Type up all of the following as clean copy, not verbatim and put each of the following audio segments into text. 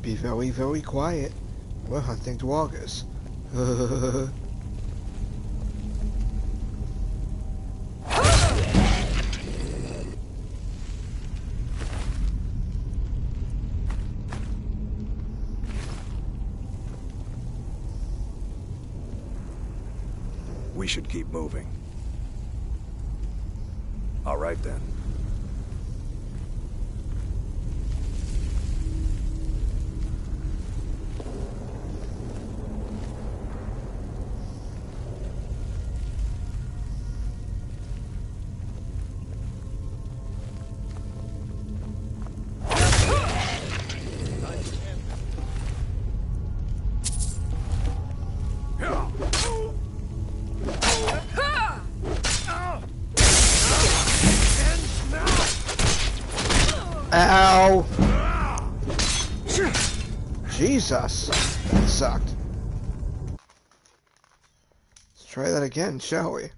Be very, very quiet. We're hunting dwargers. We should keep moving. All right then. Ow! Jesus, that sucked. Let's try that again, shall we?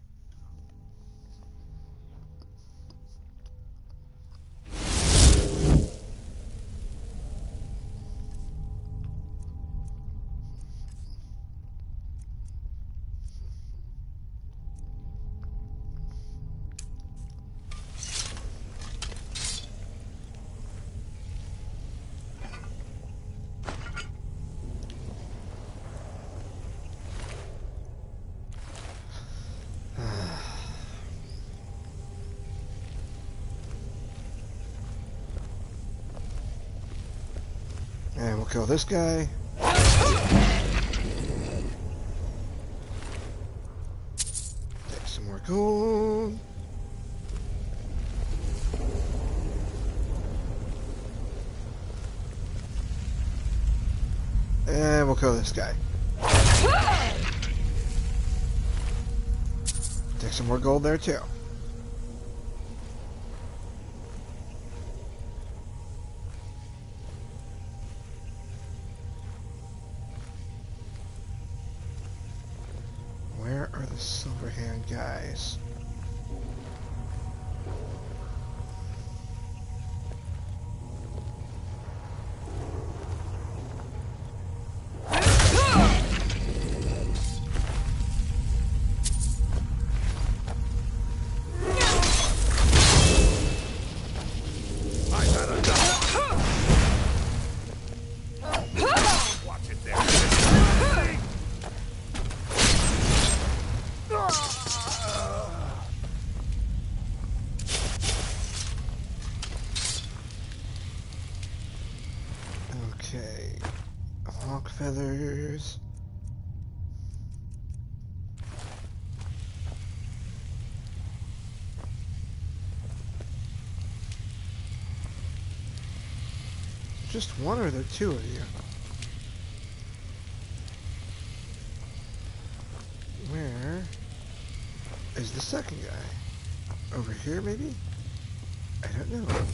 And we'll kill this guy. Take some more gold. And we'll kill this guy. Take some more gold there too. Where are the Silverhand guys? Okay, hawk feathers. Just one, or are there two of you? Where is the second guy? Over here, maybe? I don't know.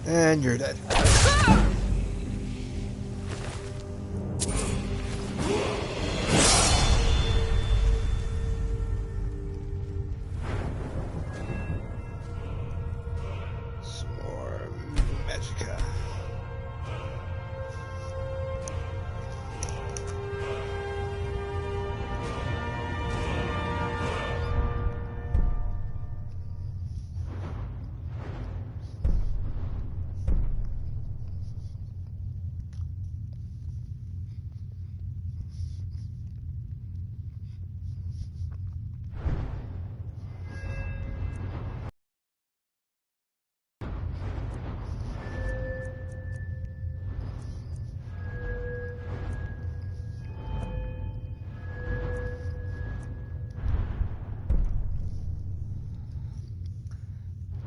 And you're dead. Some more magicka.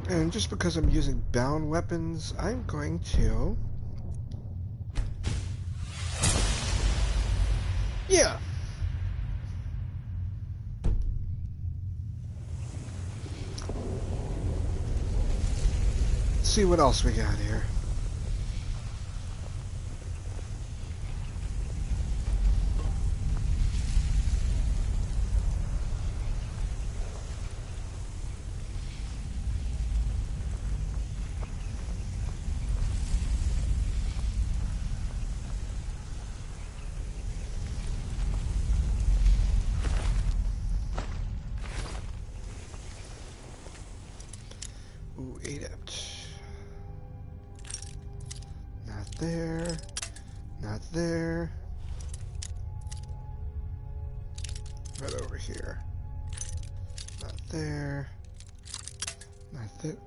And just because I'm using bound weapons, I'm going to Yeah. Let's see what else we got here. Ooh, adept. Not there. Not there. Right over here. Not there. Not there.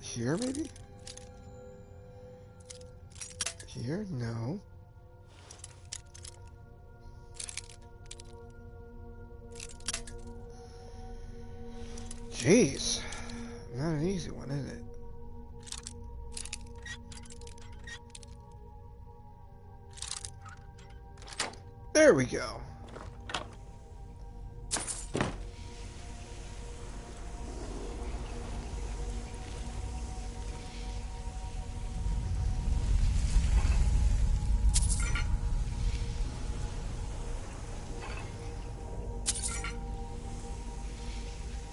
Here, maybe? Here? No. Jeez. Not an easy one, is it? There we go.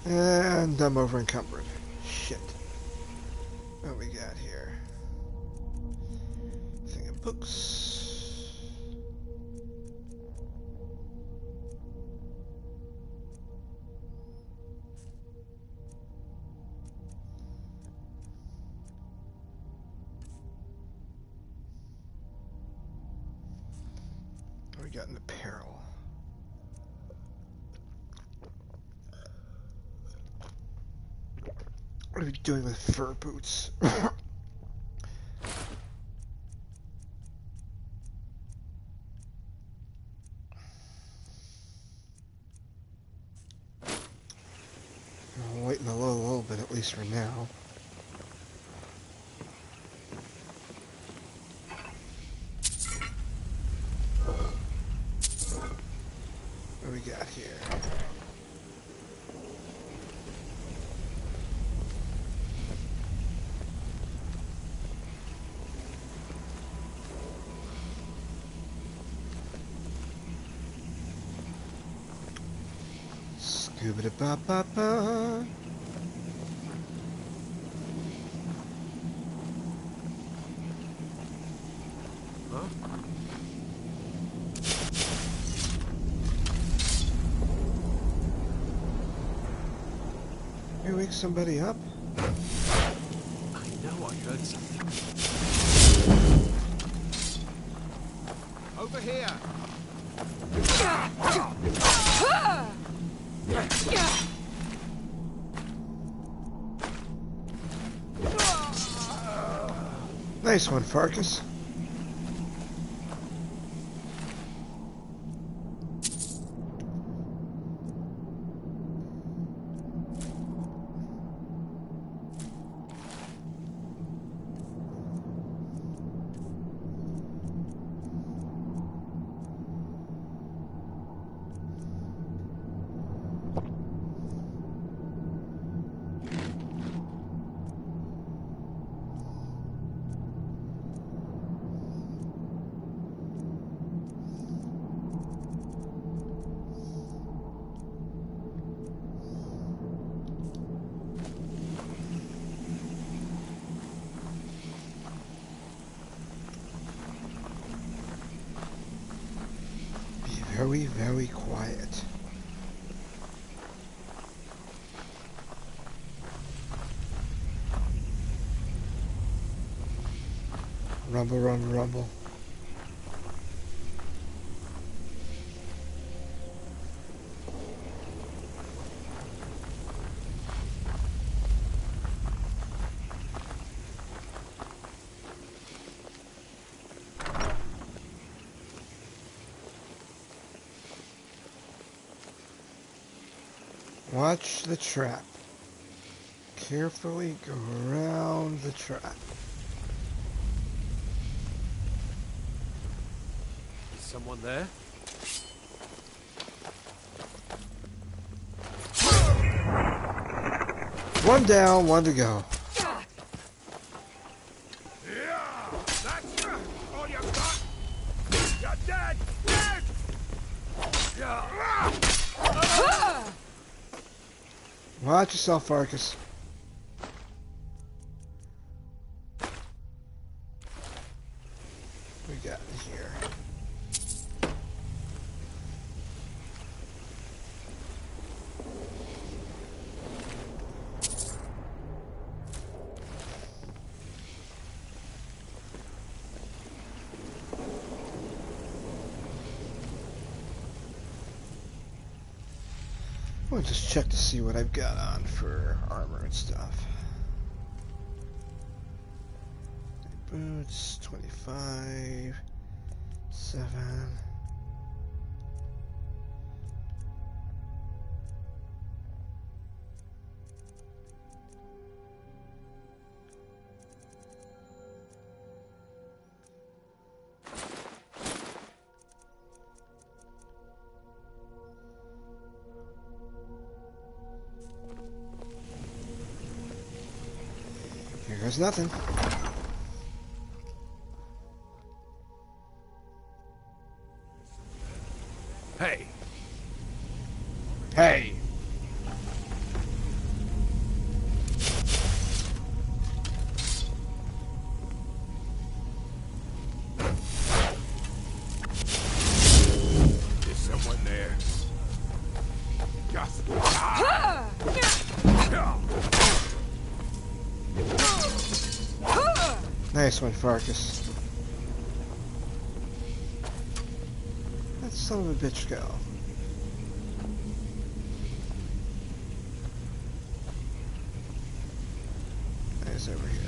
And I'm over encumbered. Shit. What we got here? Thing of books. What we got in apparel? What are we doing with fur boots? I'll wait in a little bit, at least for now. What do we got here? Scooba-da-ba-ba-ba. Huh? You wake somebody up? I know I heard something. Over here! Nice one, Farkas. Very, very quiet. Rumble, rumble, rumble. Watch the trap. Carefully go around the trap. someone there? One down, one to go. Yeah, that's all you got. You're dead. Dead. Yeah. Watch yourself, Farkas. We got here. I'll just check to see what I've got on for armor and stuff. Boots, 25, 7. Here goes nothing. Hey. Hey! Is someone there? Just. Nice one, Farkas. That son of a bitch go. Nice over here.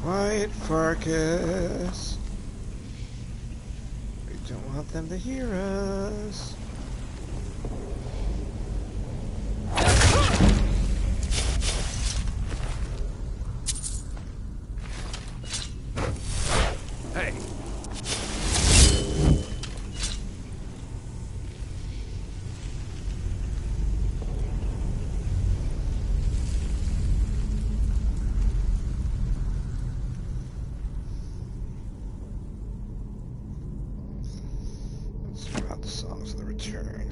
Quiet, Farkas. We don't want them to hear us. Hey. Let's throw out the songs of the return.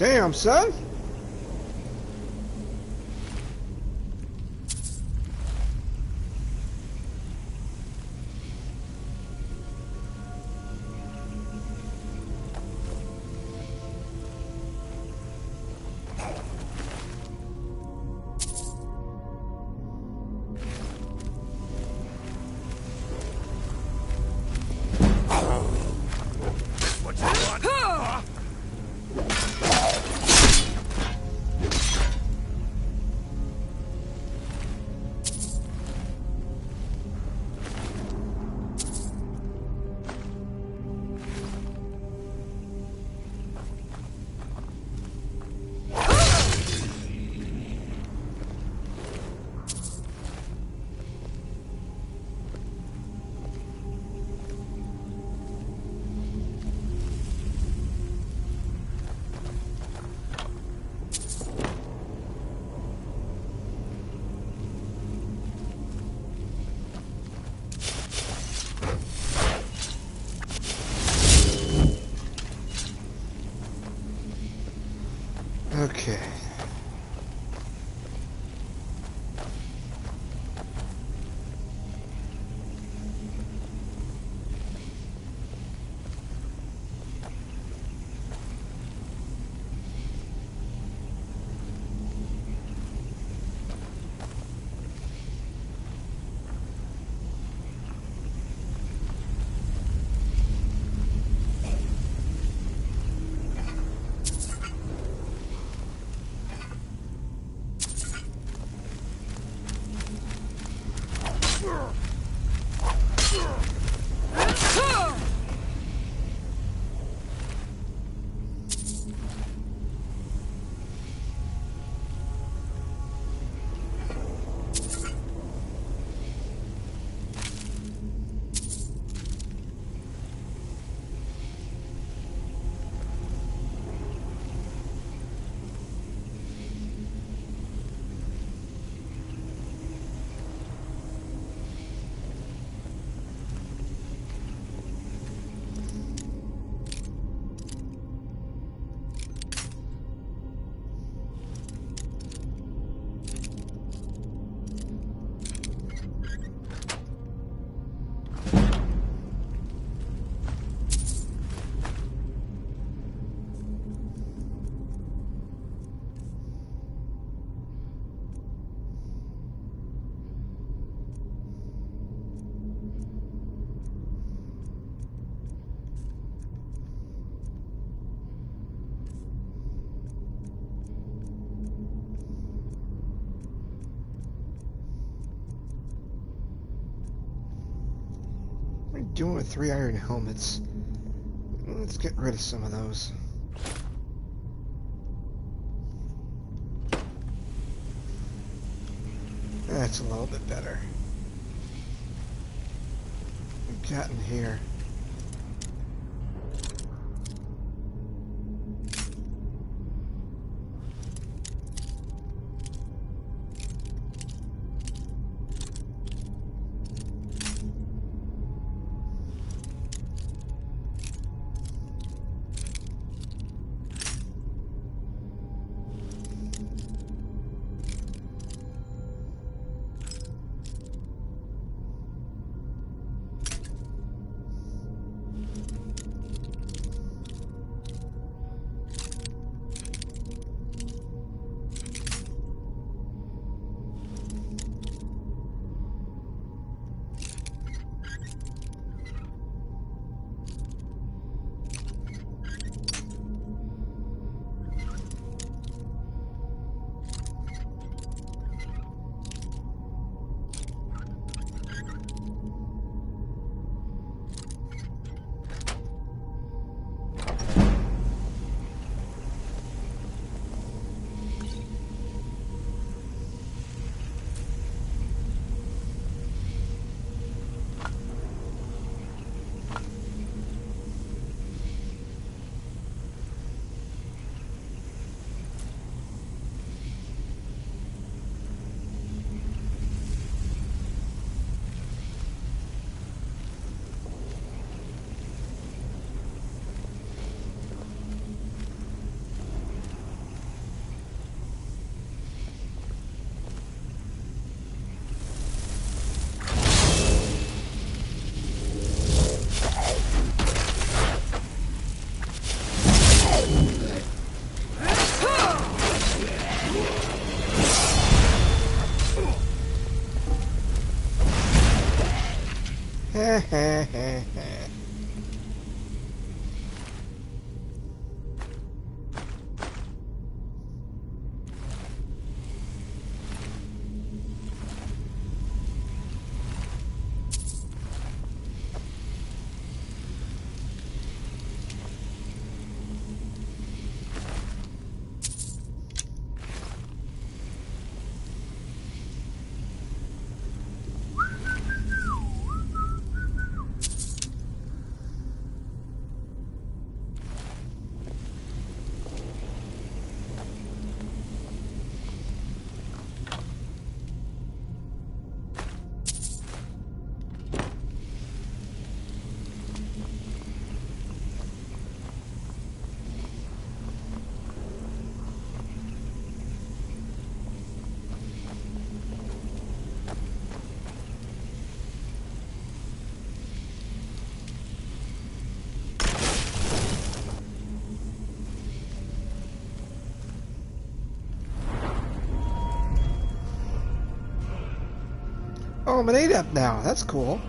Damn, son! What you want? Huh? Okay. What are you doing with 3 iron helmets? Let's get rid of some of those. That's a little bit better. What we got in here? Oh, I'm an 8 up now. That's cool.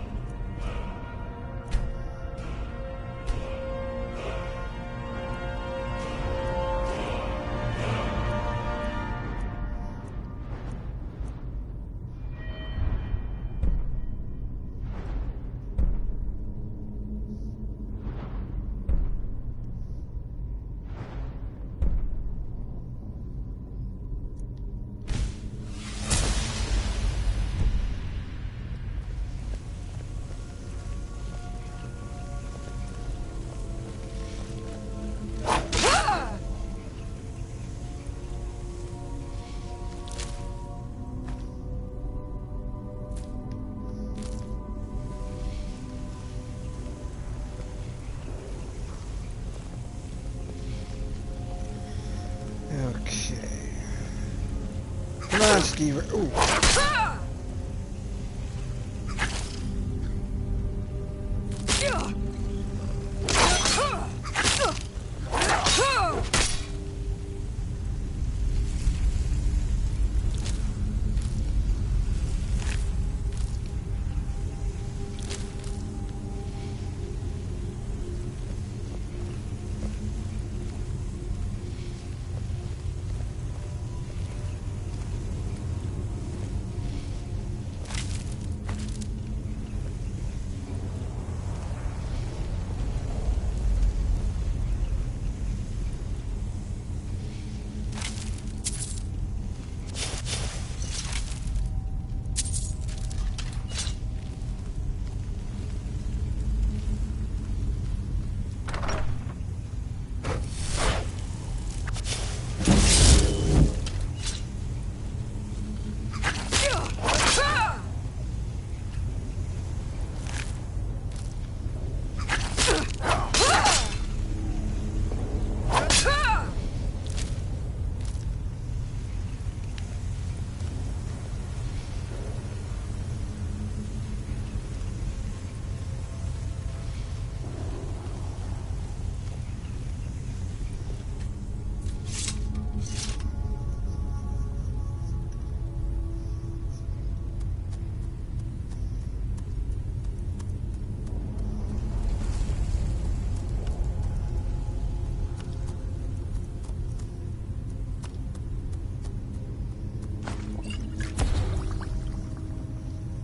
Okay. Come on, Steve. Ooh.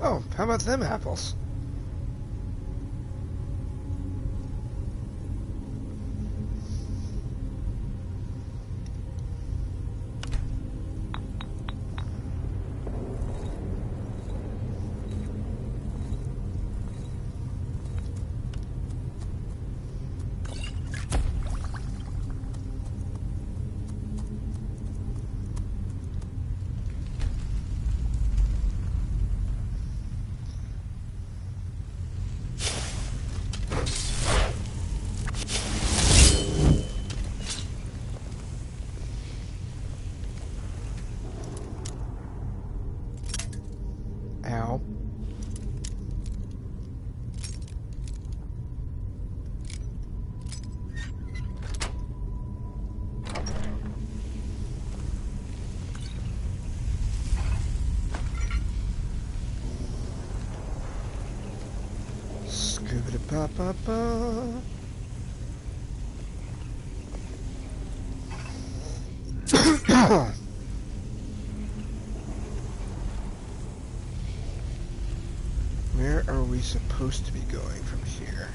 Oh, how about them apples? Ba ba ba. Where are we supposed to be going from here?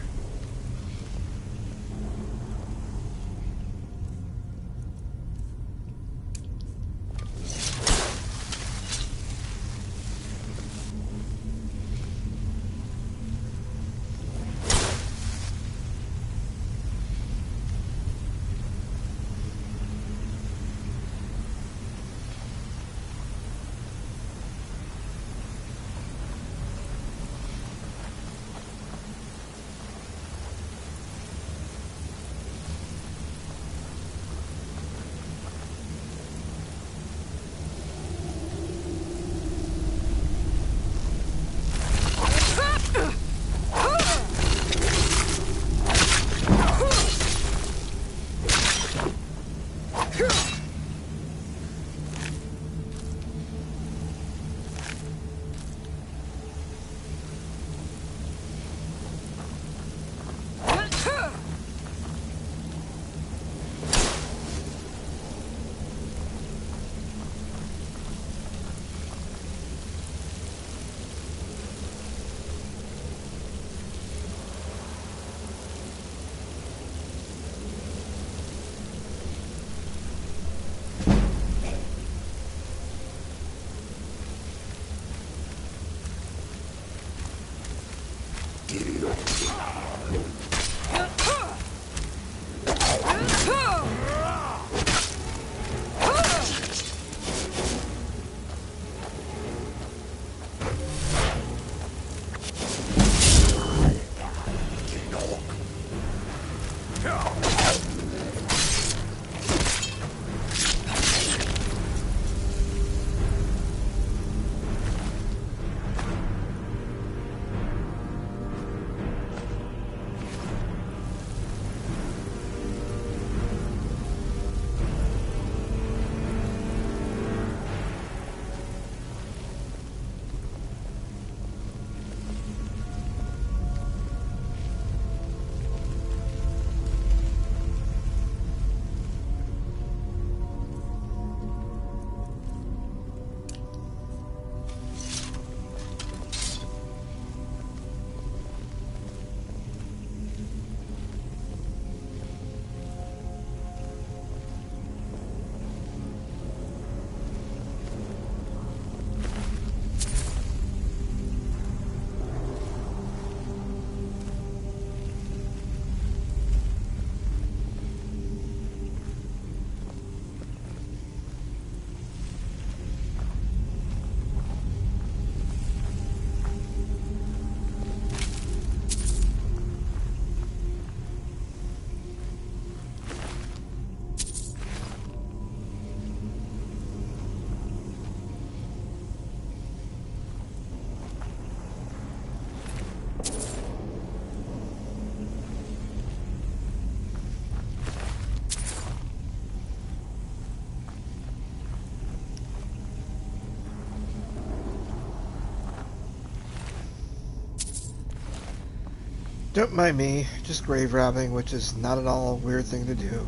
Don't mind me, just grave robbing, which is not at all a weird thing to do.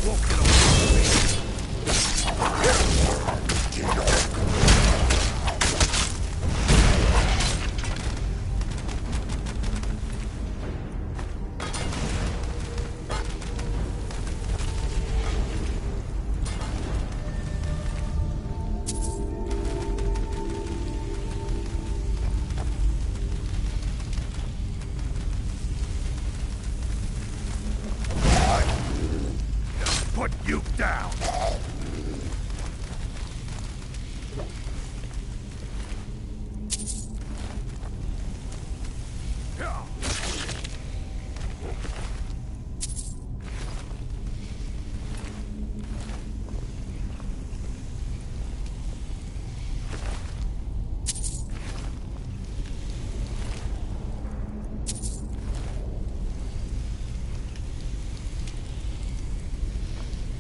walking on me. Put you down!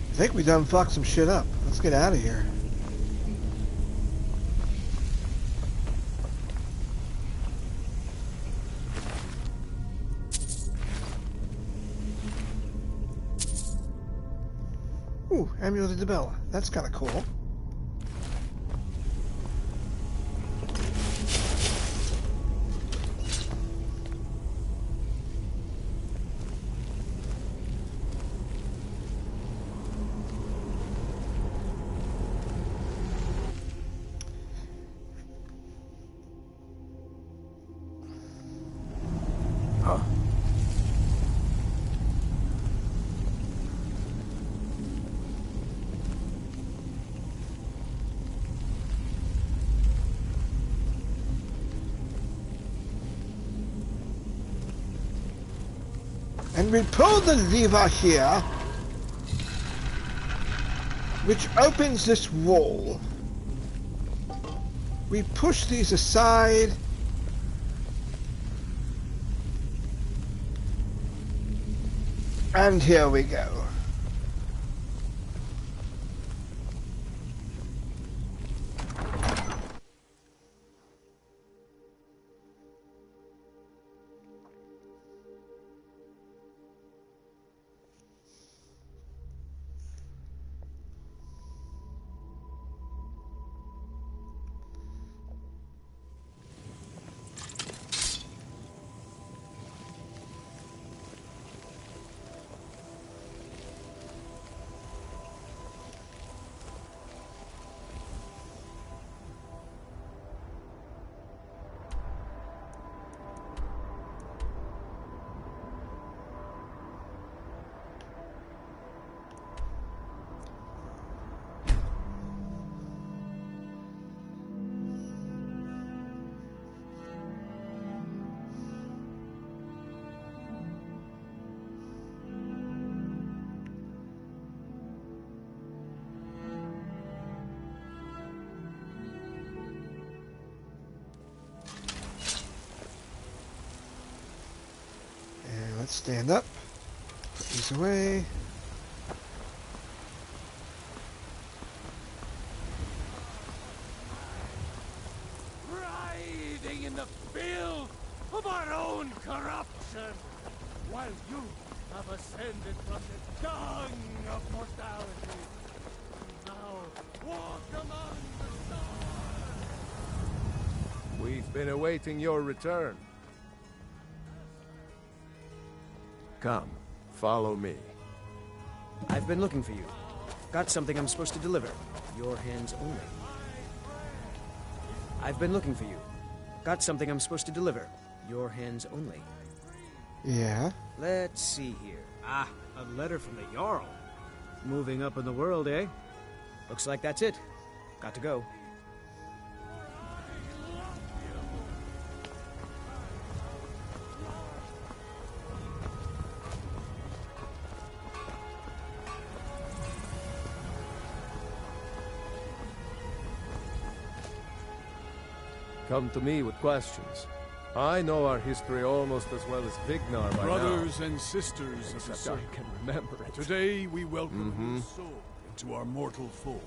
I think we done fucked some shit up. Let's get out of here. Ooh, Amulet de Bella. That's kind of cool. And we pull the lever here, which opens this wall. We push these aside. And here we go. Let's stand up. Put these away. Writhing in the filth of our own corruption, while you have ascended from the dung of mortality. Now walk among the stars. We've been awaiting your return. Come, follow me. I've been looking for you. Got something I'm supposed to deliver. Your hands only. I've been looking for you. Got something I'm supposed to deliver. Your hands only. Yeah. Let's see here. Ah, a letter from the Jarl. Moving up in the world, eh? Looks like that's it. Got to go. Come to me with questions. I know our history almost as well as Vignar by Brothers and sisters of the Except Circle, I can remember it. today we welcome your soul into our mortal fold.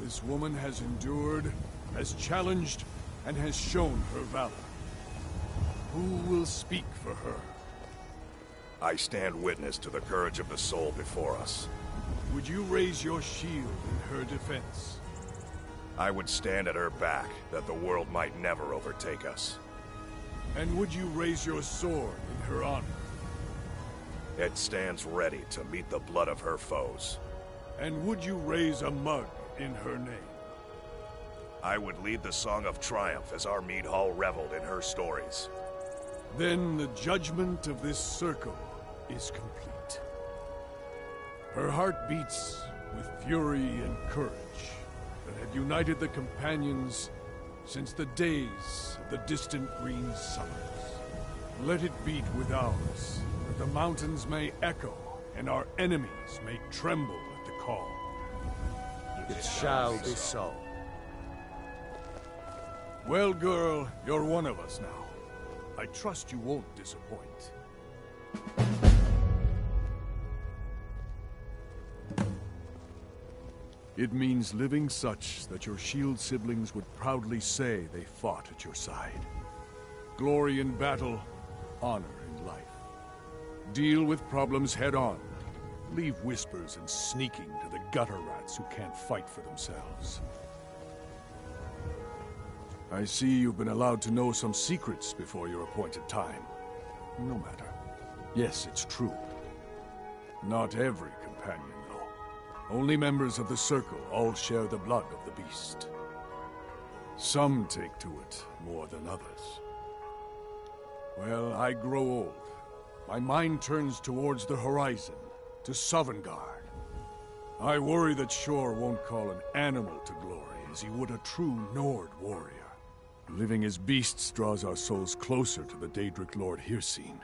This woman has endured, has challenged, and has shown her valor. Who will speak for her? I stand witness to the courage of the soul before us. Would you raise your shield in her defense? I would stand at her back, that the world might never overtake us. And would you raise your sword in her honor? It stands ready to meet the blood of her foes. And would you raise a mug in her name? I would lead the song of triumph as our mead hall reveled in her stories. Then the judgment of this circle is complete. Her heart beats with fury and courage that have united the companions since the days of the distant green summers. Let it beat with ours, that the mountains may echo and our enemies may tremble at the call. It shall be so. Well, girl, you're one of us now. I trust you won't disappoint. It means living such that your shield siblings would proudly say they fought at your side. Glory in battle, honor in life. Deal with problems head on. Leave whispers and sneaking to the gutter rats who can't fight for themselves. I see you've been allowed to know some secrets before your appointed time. No matter. Yes, it's true. Not every companion, though. Only members of the Circle all share the blood of the beast. Some take to it more than others. Well, I grow old. My mind turns towards the horizon, to Sovngarde. I worry that Shor won't call an animal to glory as he would a true Nord warrior. Living as beasts draws our souls closer to the Daedric Lord Hircine.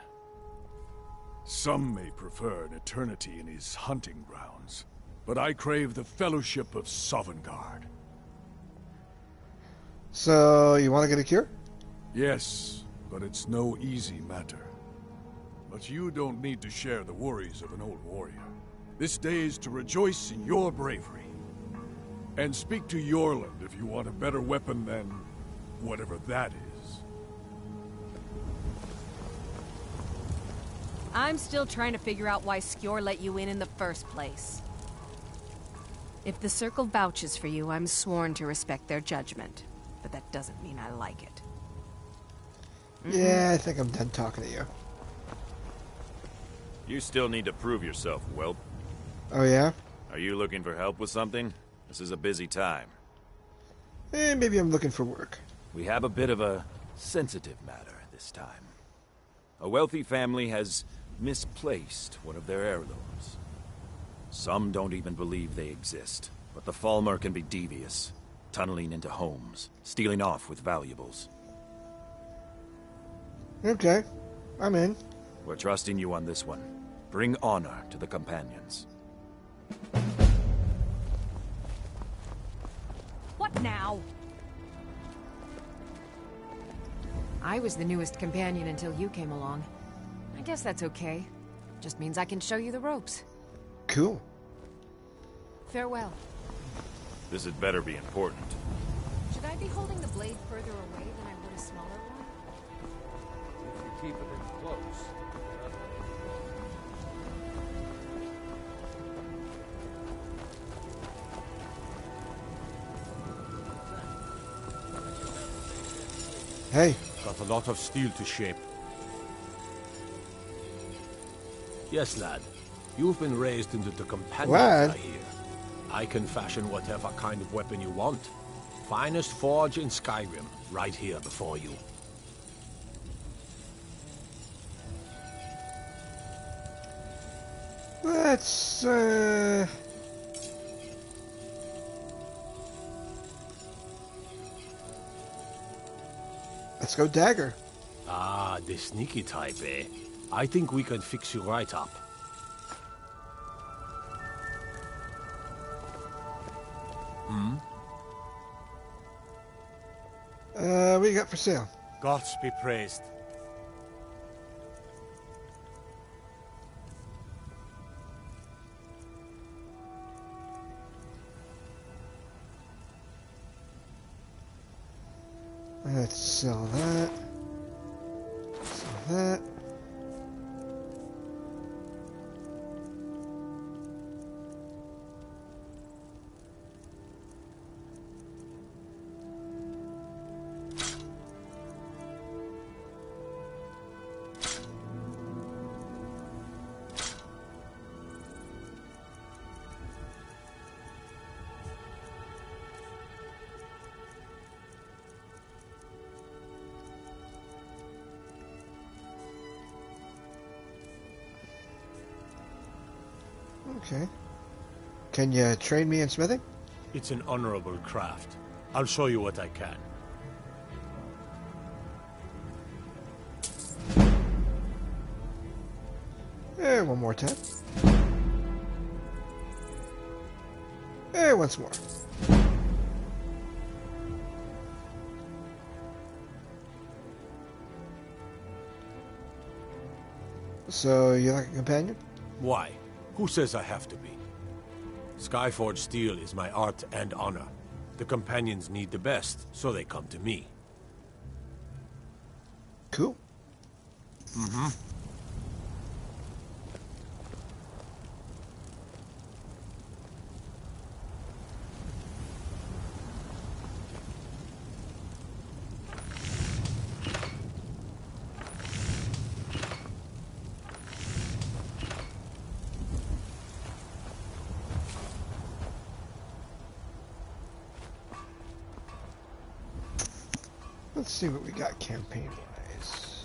Some may prefer an eternity in his hunting grounds, but I crave the fellowship of Sovngarde. So, you want to get a cure? Yes, but it's no easy matter. But you don't need to share the worries of an old warrior. This day is to rejoice in your bravery. And speak to Yorland if you want a better weapon than whatever that is. I'm still trying to figure out why Skjor let you in the first place. If the Circle vouches for you, I'm sworn to respect their judgment. But that doesn't mean I like it. Yeah, I think I'm done talking to you. You still need to prove yourself, Whelp. Oh, yeah? Are you looking for help with something? This is a busy time. Maybe I'm looking for work. We have a bit of a sensitive matter this time. A wealthy family has misplaced one of their heirlooms. Some don't even believe they exist, but the Falmer can be devious, tunneling into homes, stealing off with valuables. Okay, I'm in. We're trusting you on this one. Bring honor to the companions. What now? I was the newest companion until you came along. I guess that's okay. Just means I can show you the ropes. Cool. Farewell. This had better be important. Should I be holding the blade further away than I would a smaller one? If you keep it in close. Hey. Got a lot of steel to shape. Yes, lad. You've been raised into the companions, Lad? I hear. I can fashion whatever kind of weapon you want. Finest forge in Skyrim, right here before you. Let's, let's go dagger. Ah, the sneaky type, eh? I think we can fix you right up. What do you got for sale? Gods be praised. Let's sell that. Sell that. Okay. Can you train me in smithing? It's an honorable craft. I'll show you what I can. One more time. Once more. So, you like a companion? Why? Who says I have to be? Skyforge steel is my art and honor. The companions need the best, so they come to me. Cool. Mm-hmm. Let's see what we got campaign-wise.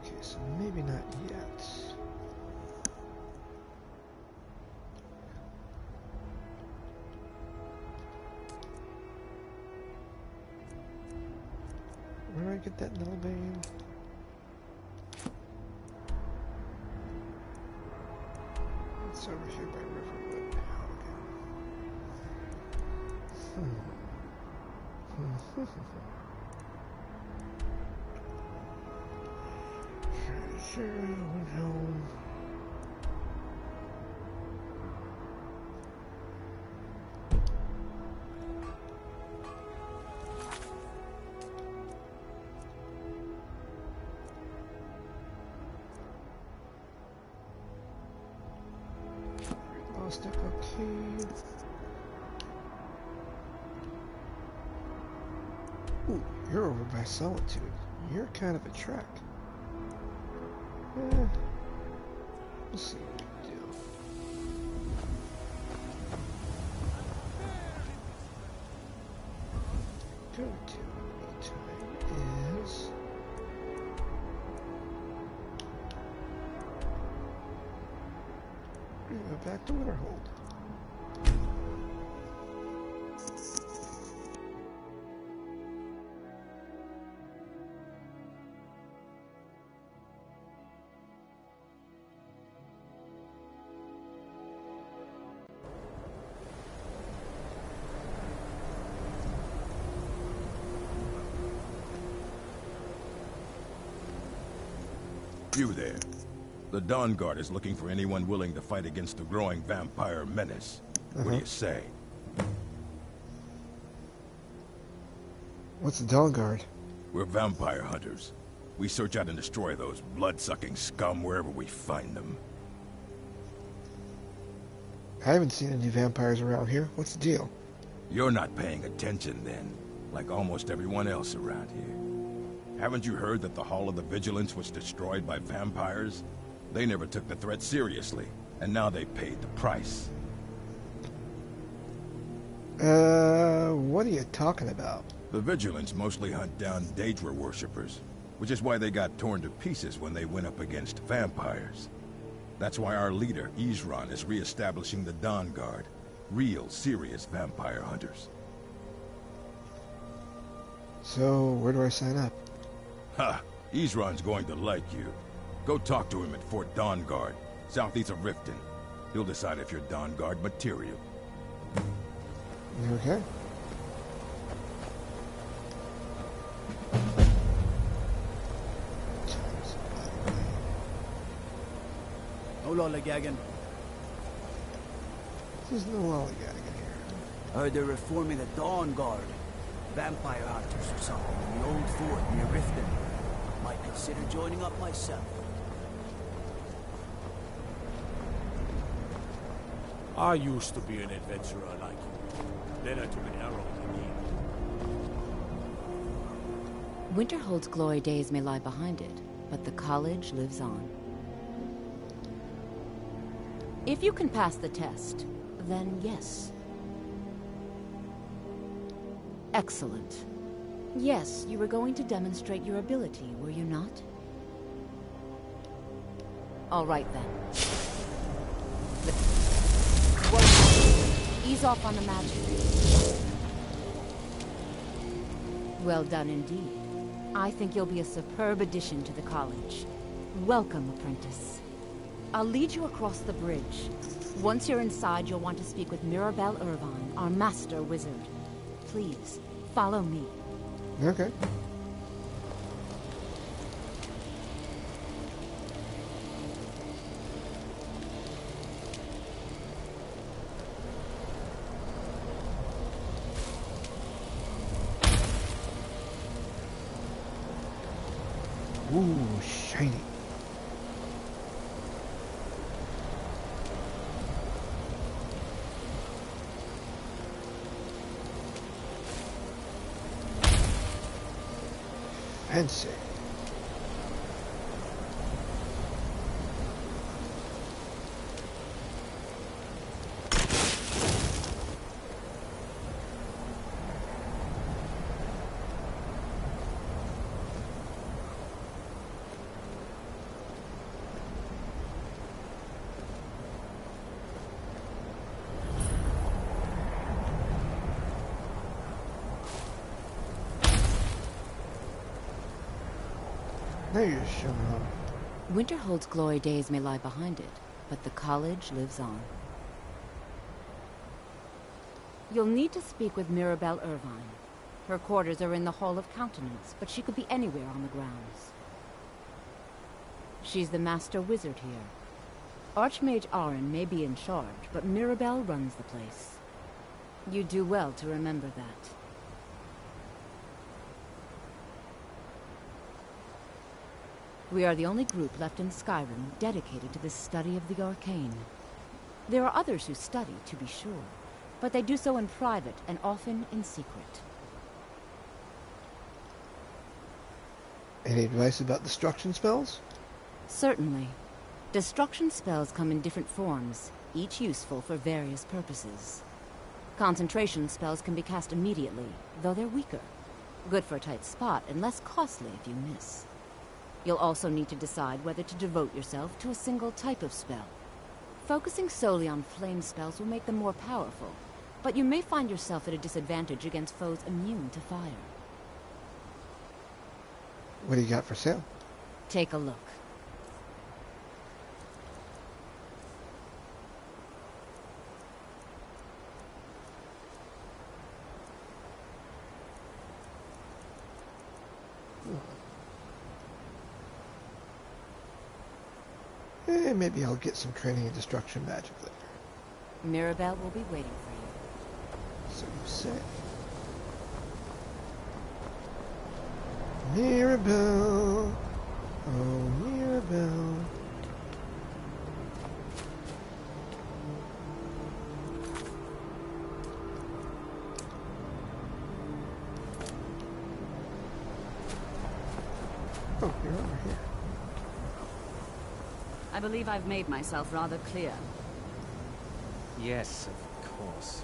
Okay, so maybe not yet. Where do I get that Nullbane? It's over here by Riverwood now. Sure, went home. Lost Echo Cave. Ooh, you're over by Solitude. You're kind of a trek. Let's see what we do. Go to meantime is we're gonna go back to Winterhold. You there. The Dawn Guard is looking for anyone willing to fight against the growing vampire menace. What do you say? What's the Dawn Guard? We're vampire hunters. We search out and destroy those blood-sucking scum wherever we find them. I haven't seen any vampires around here. What's the deal? You're not paying attention then, like almost everyone else around here. Haven't you heard that the Hall of the Vigilance was destroyed by vampires? They never took the threat seriously, and now they paid the price. What are you talking about? The Vigilance mostly hunt down Daedra worshippers, which is why they got torn to pieces when they went up against vampires. That's why our leader, Isran, is re-establishing the Dawn Guard. Real, serious vampire hunters. So, where do I sign up? Ha! Isran's going to like you. Go talk to him at Fort Dawn Guard, southeast of Riften. He'll decide if you're Dawn Guard material. Okay. No lollygagging. There's no lollygagging here. Heard they're reforming the Dawn Guard. Vampire hunters or something in the old fort near Riften. Might consider joining up myself. I used to be an adventurer like you. Then I took an arrow in the knee. Winterhold's glory days may lie behind it, but the college lives on. If you can pass the test, then yes. Excellent. Yes, you were going to demonstrate your ability, were you not? All right then. Whoa. Ease off on the magic. Well done indeed. I think you'll be a superb addition to the college. Welcome, apprentice. I'll lead you across the bridge. Once you're inside, you'll want to speak with Mirabelle Irvine, our master wizard. Please, follow me. Okay. Ooh, shiny. Fancy. Now you're showing off. Winterhold's glory days may lie behind it, but the college lives on. You'll need to speak with Mirabelle Irvine. Her quarters are in the Hall of Countenance, but she could be anywhere on the grounds. She's the master wizard here. Archmage Aaron may be in charge, but Mirabelle runs the place. You do well to remember that. We are the only group left in Skyrim dedicated to the study of the arcane. There are others who study, to be sure, but they do so in private and often in secret. Any advice about destruction spells? Certainly. Destruction spells come in different forms, each useful for various purposes. Concentration spells can be cast immediately, though they're weaker. Good for a tight spot and less costly if you miss. You'll also need to decide whether to devote yourself to a single type of spell. Focusing solely on flame spells will make them more powerful, but you may find yourself at a disadvantage against foes immune to fire. What do you got for sale? Take a look. Maybe I'll get some training in destruction magic later. Mirabelle will be waiting for you. So you say. Mirabelle. Oh, Mirabelle. Oh, you're over here. I believe I've made myself rather clear. Yes, of course.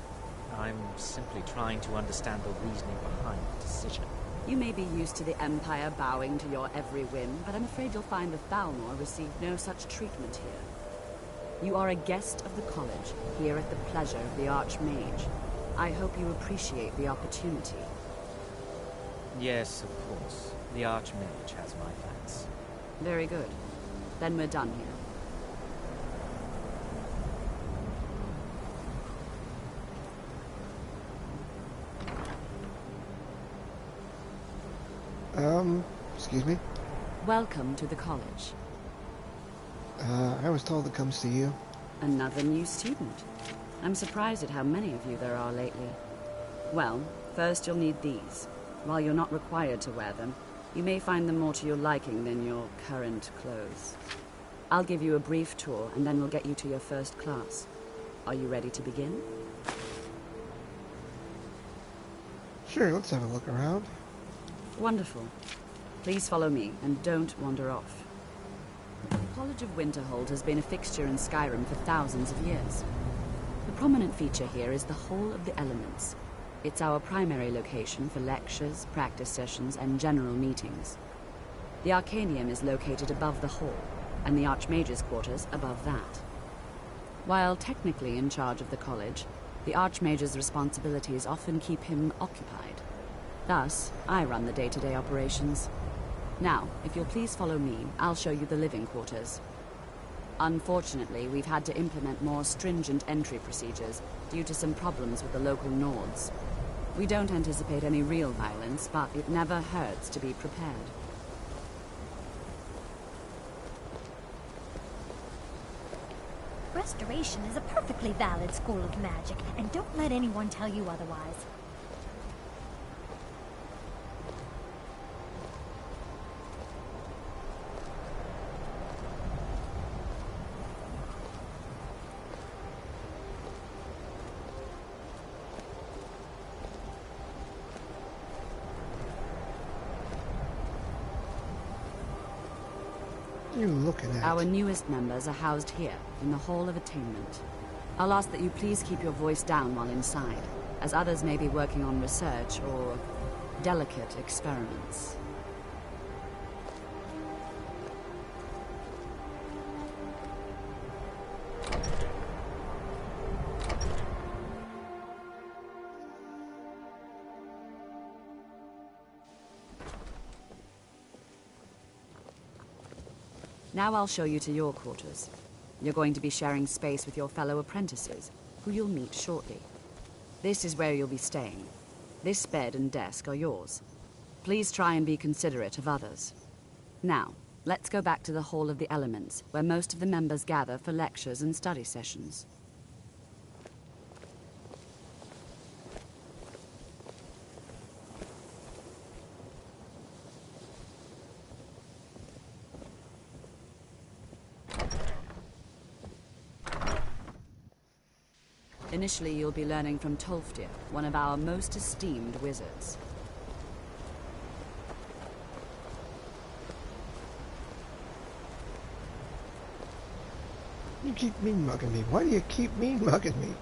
I'm simply trying to understand the reasoning behind the decision. You may be used to the Empire bowing to your every whim, but I'm afraid you'll find the Thalmor received no such treatment here. You are a guest of the college, here at the pleasure of the Archmage. I hope you appreciate the opportunity. Yes, of course. The Archmage has my thanks. Very good. Then we're done here. Excuse me? Welcome to the college. I was told to come see you. Another new student. I'm surprised at how many of you there are lately. Well, first you'll need these. While you're not required to wear them, you may find them more to your liking than your current clothes. I'll give you a brief tour, and then we'll get you to your first class. Are you ready to begin? Sure, let's have a look around. Wonderful. Please follow me, and don't wander off. The College of Winterhold has been a fixture in Skyrim for thousands of years. The prominent feature here is the Hall of the Elements. It's our primary location for lectures, practice sessions, and general meetings. The Arcanium is located above the hall, and the Archmage's quarters above that. While technically in charge of the college, the Archmage's responsibilities often keep him occupied. Thus, I run the day-to-day operations. Now, if you'll please follow me, I'll show you the living quarters. Unfortunately, we've had to implement more stringent entry procedures due to some problems with the local Nords. We don't anticipate any real violence, but it never hurts to be prepared. Restoration is a perfectly valid school of magic, and don't let anyone tell you otherwise. What are you looking at? Our newest members are housed here, in the Hall of Attainment. I'll ask that you please keep your voice down while inside, as others may be working on research or delicate experiments. Now I'll show you to your quarters. You're going to be sharing space with your fellow apprentices, who you'll meet shortly. This is where you'll be staying. This bed and desk are yours. Please try and be considerate of others. Now, let's go back to the Hall of the Elements, where most of the members gather for lectures and study sessions. Initially, you'll be learning from Tolfdir, one of our most esteemed wizards. You keep mean mugging me. Why do you keep mean mugging me?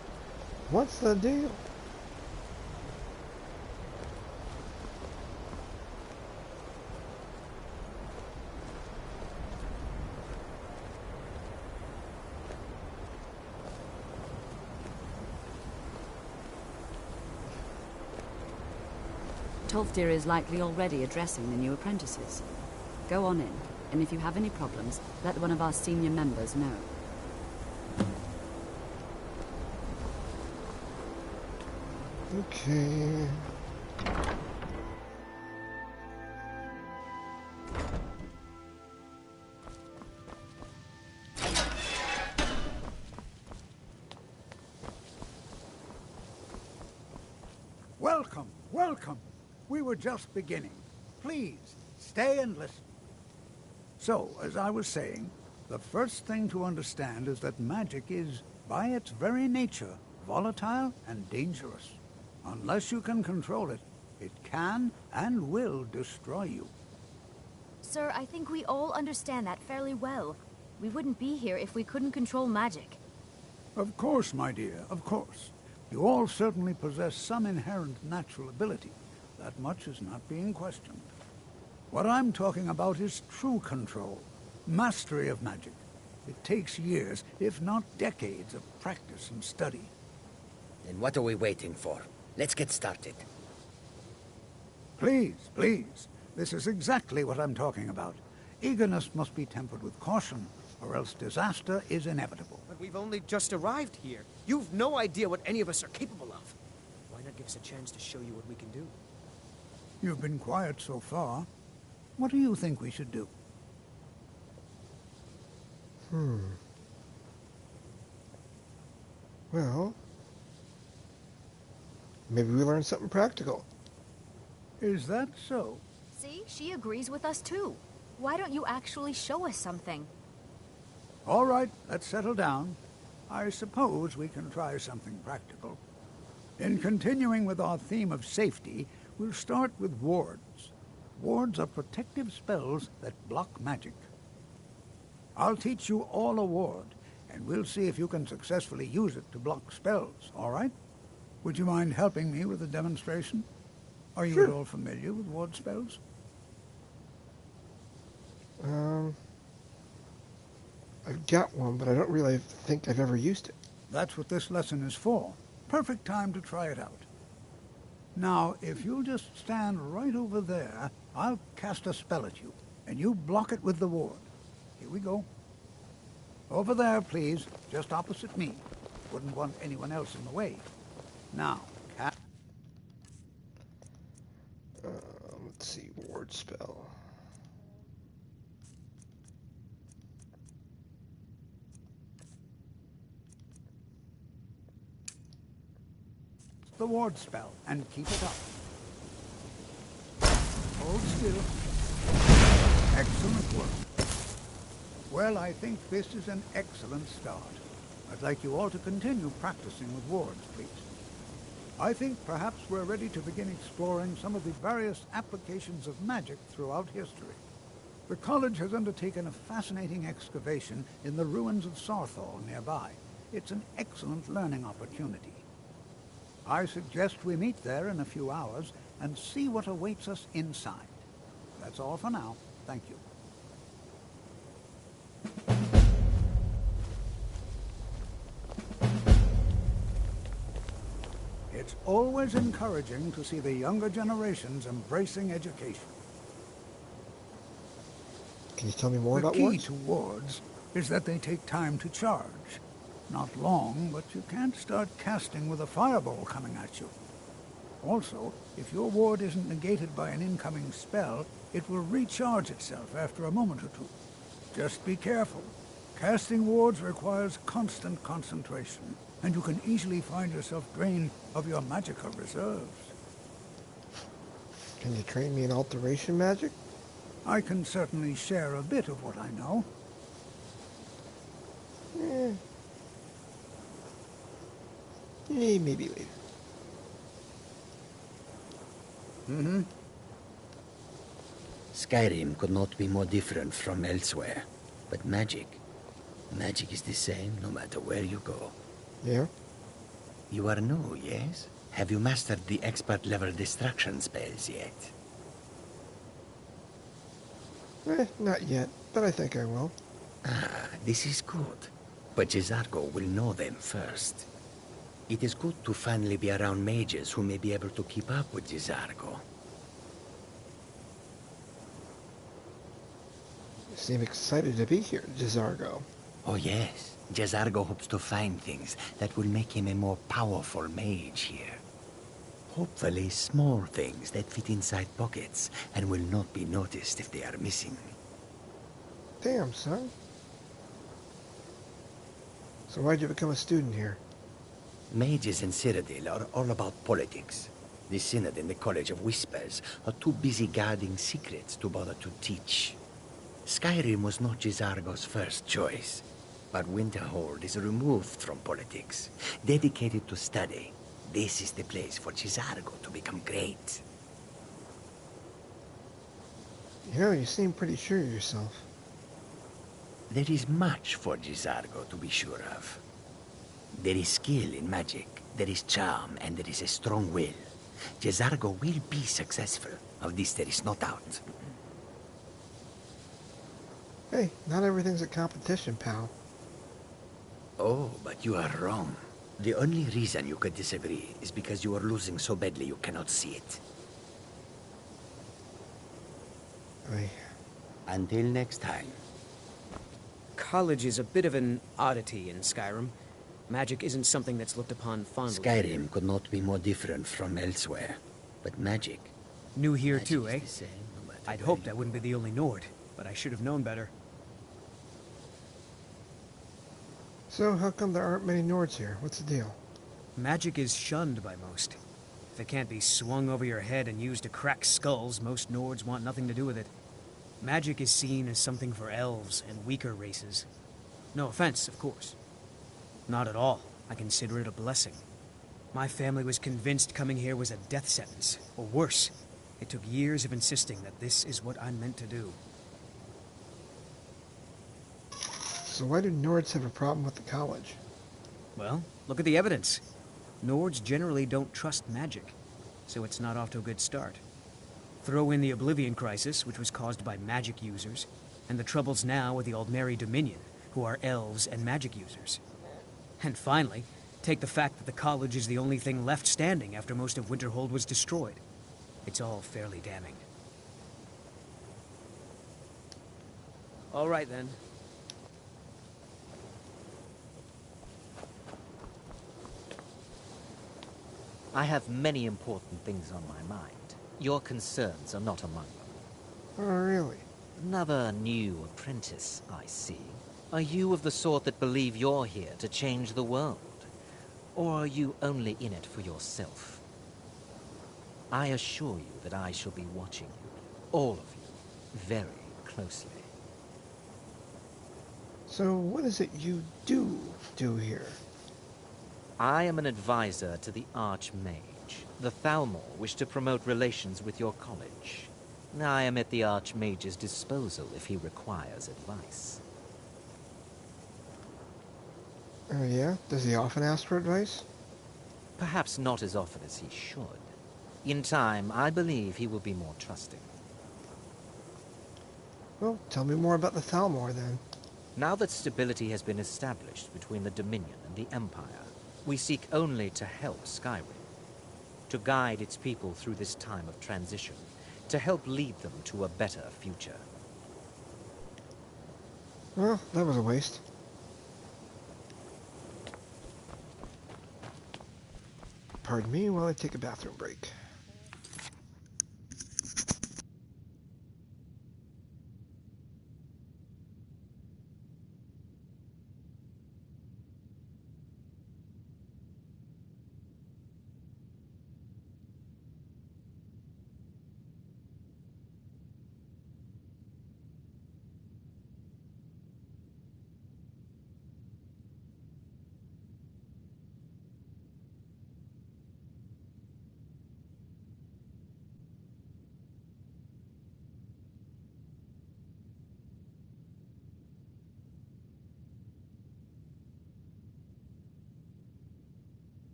What's the deal? Tolfdir is likely already addressing the new apprentices. Go on in, and if you have any problems, let one of our senior members know. Okay. Welcome, welcome. We were just beginning. Please, stay and listen. So, as I was saying, the first thing to understand is that magic is, by its very nature, volatile and dangerous. Unless you can control it, it can and will destroy you. Sir, I think we all understand that fairly well. We wouldn't be here if we couldn't control magic. Of course, my dear, of course. You all certainly possess some inherent natural ability. That much is not being questioned. What I'm talking about is true control, mastery of magic. It takes years, if not decades, of practice and study. Then what are we waiting for? Let's get started. Please, please. This is exactly what I'm talking about. Eagerness must be tempered with caution, or else disaster is inevitable. But we've only just arrived here. You've no idea what any of us are capable of. Why not give us a chance to show you what we can do? You've been quiet so far. What do you think we should do? Well, maybe we learn something practical. Is that so? See, she agrees with us too. Why don't you actually show us something? All right, let's settle down. I suppose we can try something practical. In continuing with our theme of safety, we'll start with wards. Wards are protective spells that block magic. I'll teach you all a ward, and we'll see if you can successfully use it to block spells, all right? Would you mind helping me with the demonstration? Are you at all familiar with ward spells? I've got one, but I don't really think I've ever used it. That's what this lesson is for. Perfect time to try it out. Now, if you'll just stand right over there, I'll cast a spell at you, and you block it with the ward. Here we go. Over there, please, just opposite me. Wouldn't want anyone else in the way. Now, cast... Let's see, ward spell. The ward spell, and keep it up. Hold still. Excellent work. Well, I think this is an excellent start. I'd like you all to continue practicing with wards, please. I think perhaps we're ready to begin exploring some of the various applications of magic throughout history. The college has undertaken a fascinating excavation in the ruins of Sarthal nearby. It's an excellent learning opportunity. I suggest we meet there in a few hours and see what awaits us inside. That's all for now. Thank you. It's always encouraging to see the younger generations embracing education. Can you tell me more about wards? wards? The key to wards is that they take time to charge. Not long, but you can't start casting with a fireball coming at you. Also, if your ward isn't negated by an incoming spell, it will recharge itself after a moment or two. Just be careful. Casting wards requires constant concentration, and you can easily find yourself drained of your magical reserves. Can you train me in alteration magic? I can certainly share a bit of what I know. Maybe later. Skyrim could not be more different from elsewhere. But magic is the same no matter where you go. Yeah? You are new, yes? Have you mastered the expert-level destruction spells yet? Not yet, but I think I will. Ah, this is good. But Jizargo will know them first. It is good to finally be around mages who may be able to keep up with Jizargo. You seem excited to be here, Jizargo. Oh yes, Jizargo hopes to find things that will make him a more powerful mage here. Hopefully small things that fit inside pockets and will not be noticed if they are missing. Damn, son. So why'd you become a student here? Mages in Cyrodiil are all about politics. The Synod and the College of Whispers are too busy guarding secrets to bother to teach. Skyrim was not Jizargo's first choice, but Winterhold is removed from politics, dedicated to study. This is the place for Jizargo to become great. You know, you seem pretty sure of yourself. There is much for Jizargo to be sure of. There is skill in magic, there is charm, and there is a strong will. Jizargo will be successful. Of this there is no doubt. Hey, not everything's a competition, pal. Oh, but you are wrong. The only reason you could disagree is because you are losing so badly you cannot see it. Until next time. College is a bit of an oddity in Skyrim. Magic isn't something that's looked upon fondly. Skyrim could not be more different from elsewhere. But magic... New here too, eh? I'd hoped I wouldn't be the only Nord, but I should have known better. So, how come there aren't many Nords here? What's the deal? Magic is shunned by most. If it can't be swung over your head and used to crack skulls, most Nords want nothing to do with it. Magic is seen as something for elves and weaker races. No offense, of course. Not at all. I consider it a blessing. My family was convinced coming here was a death sentence, or worse. It took years of insisting that this is what I'm meant to do. So why do Nords have a problem with the college? Well, look at the evidence. Nords generally don't trust magic, so it's not off to a good start. Throw in the Oblivion Crisis, which was caused by magic users, and the troubles now with the Aldmeri Dominion, who are elves and magic users. And finally, take the fact that the college is the only thing left standing after most of Winterhold was destroyed. It's all fairly damning. All right, then. I have many important things on my mind. Your concerns are not among them. Oh, really? Another new apprentice, I see. Are you of the sort that believe you're here to change the world? Or are you only in it for yourself? I assure you that I shall be watching you, all of you, very closely. So what is it you do here? I am an advisor to the Archmage. The Thalmor wish to promote relations with your college. I am at the Archmage's disposal if he requires advice. Oh yeah? Does he often ask for advice? Perhaps not as often as he should. In time, I believe he will be more trusting. Well, tell me more about the Thalmor then. Now that stability has been established between the Dominion and the Empire, we seek only to help Skyrim, to guide its people through this time of transition, to help lead them to a better future. Well, that was a waste. Pardon me while I take a bathroom break.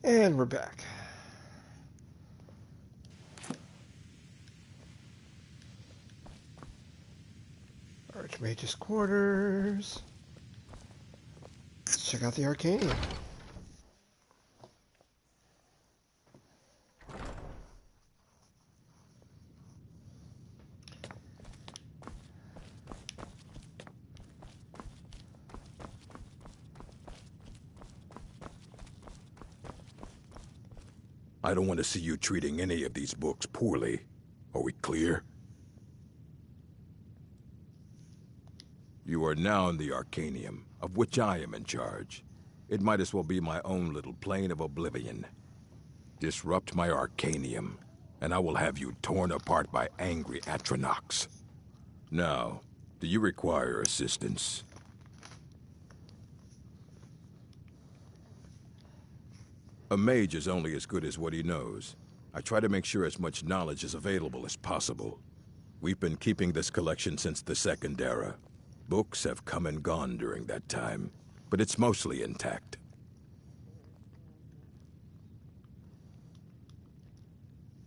And we're back. Archmage's quarters. Let's check out the Arcanium. I don't want to see you treating any of these books poorly. Are we clear? You are now in the Arcanium, of which I am in charge. it might as well be my own little plane of oblivion. Disrupt my Arcanium, and I will have you torn apart by angry Atronachs. Now, do you require assistance? A mage is only as good as what he knows. I try to make sure as much knowledge is available as possible. We've been keeping this collection since the Second Era. Books have come and gone during that time, but it's mostly intact.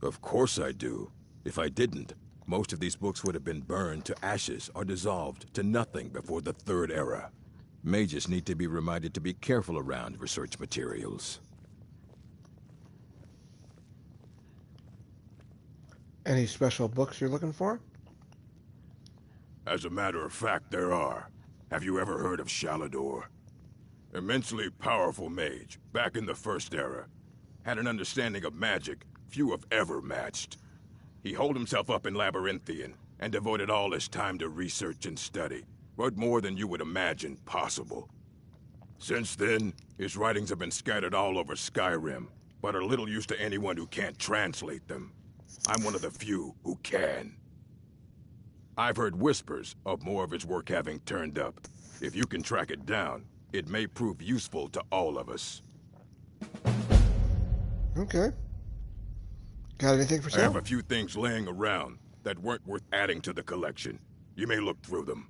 Of course I do. If I didn't, most of these books would have been burned to ashes or dissolved to nothing before the Third Era. Mages need to be reminded to be careful around research materials. Any special books you're looking for? As a matter of fact, there are. Have you ever heard of Shalador? Immensely powerful mage, back in the First Era. Had an understanding of magic few have ever matched. He holed himself up in Labyrinthian, and devoted all his time to research and study. Wrote more than you would imagine possible. Since then, his writings have been scattered all over Skyrim, but are little use to anyone who can't translate them. I'm one of the few who can. I've heard whispers of more of his work having turned up. If you can track it down, it may prove useful to all of us. Okay. Got anything for I sale? have a few things laying around that weren't worth adding to the collection. You may look through them.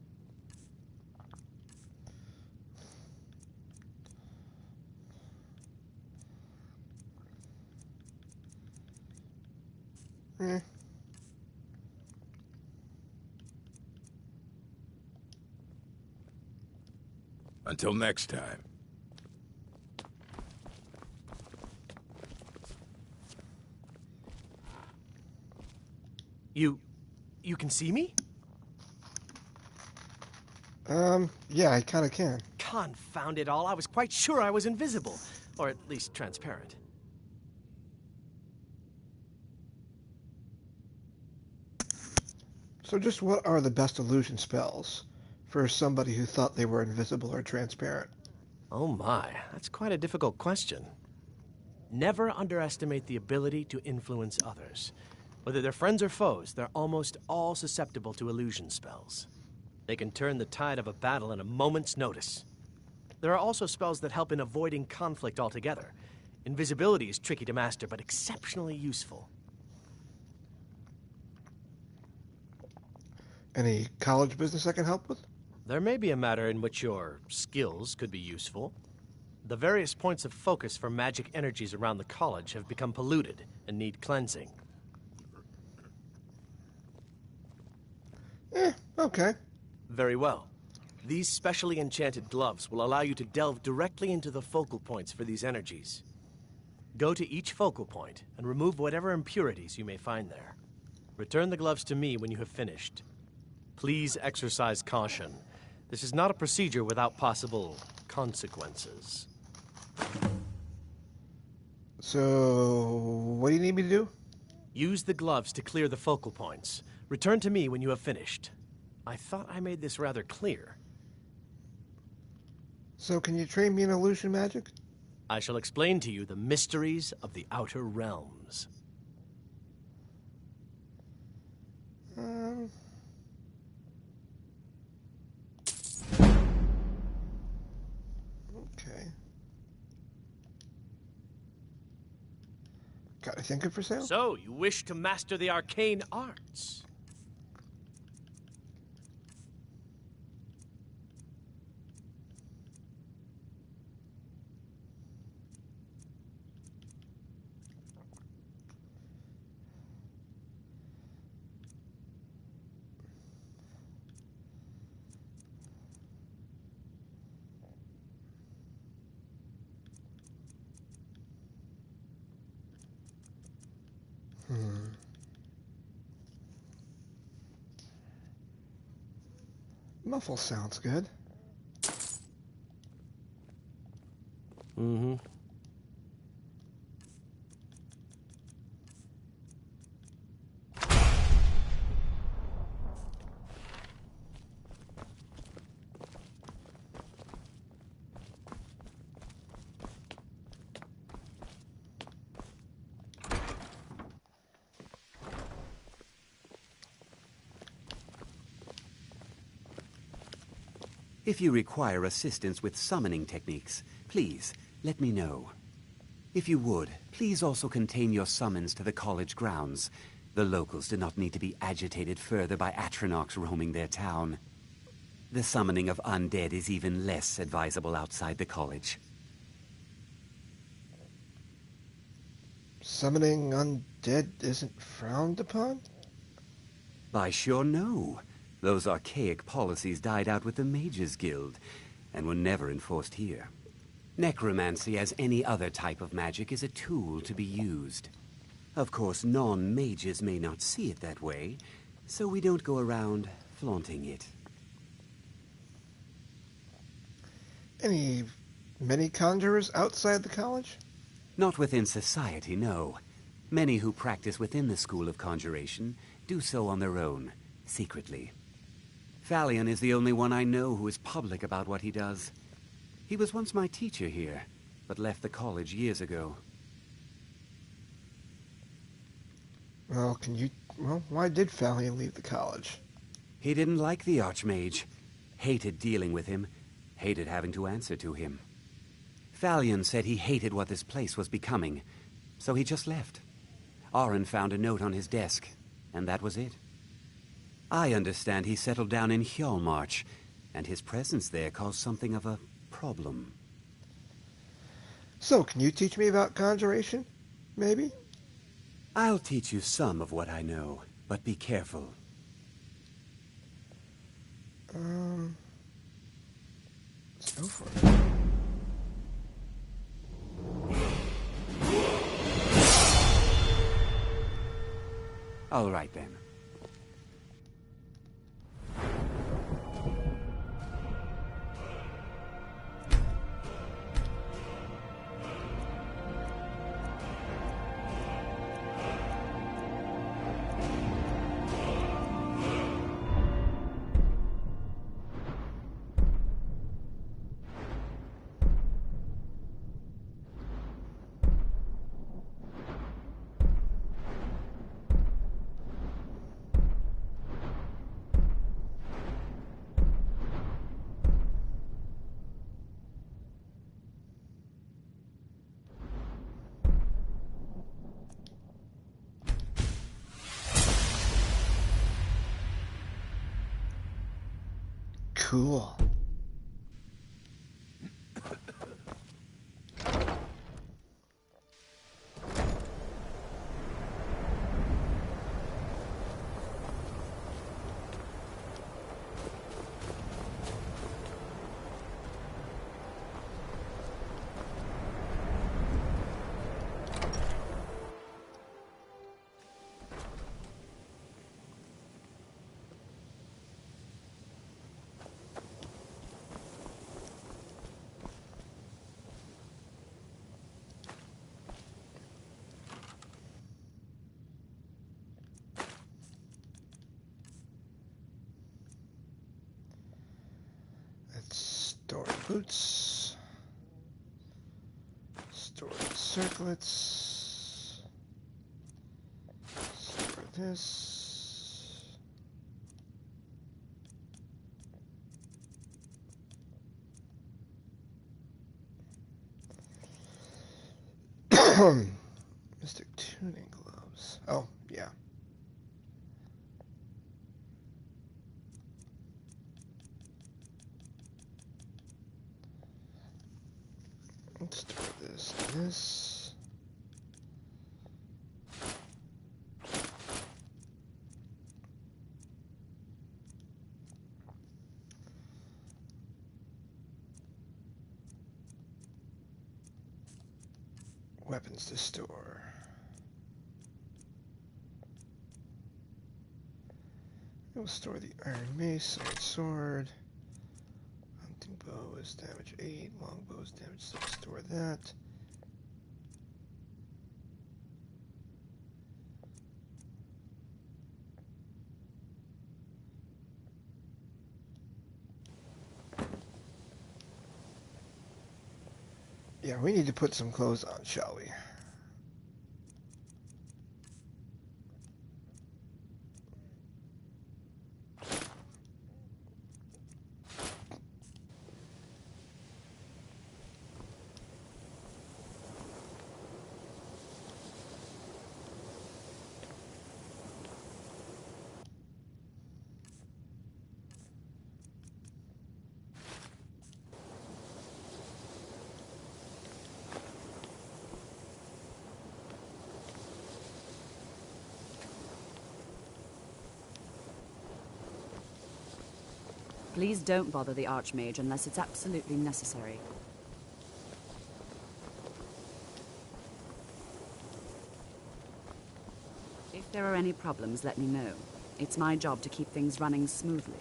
Until next time. You can see me? Yeah, I kinda can. Confound it all, I was quite sure I was invisible. Or at least transparent. So just what are the best illusion spells for somebody who thought they were invisible or transparent? Oh my, that's quite a difficult question. Never underestimate the ability to influence others. Whether they're friends or foes, they're almost all susceptible to illusion spells. They can turn the tide of a battle in a moment's notice. There are also spells that help in avoiding conflict altogether. Invisibility is tricky to master, but exceptionally useful. Any college business I can help with? There may be a matter in which your skills could be useful. The various points of focus for magic energies around the college have become polluted and need cleansing. Okay. Very well. These specially enchanted gloves will allow you to delve directly into the focal points for these energies. Go to each focal point and remove whatever impurities you may find there. Return the gloves to me when you have finished. Please exercise caution. This is not a procedure without possible consequences. So, what do you need me to do? Use the gloves to clear the focal points. Return to me when you have finished. I thought I made this rather clear. So, can you train me in illusion magic? I shall explain to you the mysteries of the Outer Realms. Okay. Got anything good for sale? So, you wish to master the arcane arts? Muffle sounds good. Mm-hmm. If you require assistance with summoning techniques, please let me know. If you would, please also contain your summons to the college grounds. The locals do not need to be agitated further by Atronachs roaming their town. The summoning of undead is even less advisable outside the college. Summoning undead isn't frowned upon? By sure no. Those archaic policies died out with the Mages Guild, and were never enforced here. Necromancy, as any other type of magic, is a tool to be used. Of course, non-mages may not see it that way, so we don't go around flaunting it. Many conjurers outside the college? Not within society, no. Many who practice within the School of Conjuration do so on their own, secretly. Falion is the only one I know who is public about what he does. He was once my teacher here, but left the college years ago. Well, why did Falion leave the college? He didn't like the Archmage. Hated dealing with him. Hated having to answer to him. Falion said he hated what this place was becoming, so he just left. Arin found a note on his desk, and that was it. I understand he settled down in Hjalmarch, and his presence there caused something of a problem. So, can you teach me about conjuration? Maybe? I'll teach you some of what I know, but be careful. Let's go for it. All right, then. Cool. Store boots. Store circlets. Store this. Mystic tuning gloves. Oh, yeah. Let's do this and this. Weapons to store. We'll store the iron mace, iron sword. Hunting bow is damage 8, longbow is damage 6, store that. Yeah, we need to put some clothes on, shall we? Please don't bother the Archmage unless it's absolutely necessary. If there are any problems, let me know. It's my job to keep things running smoothly.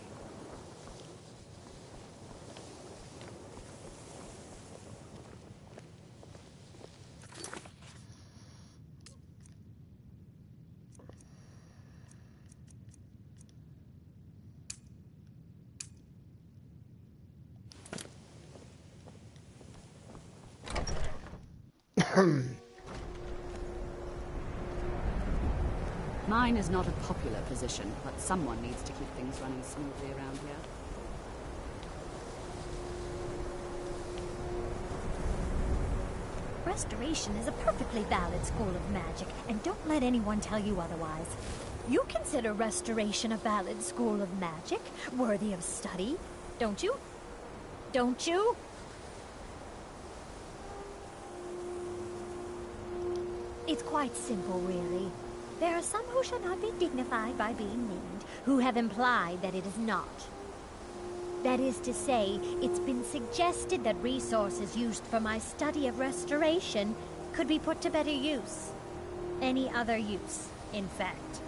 Mine is not a popular position, but someone needs to keep things running smoothly around here. Restoration is a perfectly valid school of magic, and don't let anyone tell you otherwise. You consider Restoration a valid school of magic, worthy of study, don't you? Don't you? It's quite simple, really. There are some who shall not be dignified by being named, who have implied that it is not. That is to say, it's been suggested that resources used for my study of restoration could be put to better use. Any other use, in fact.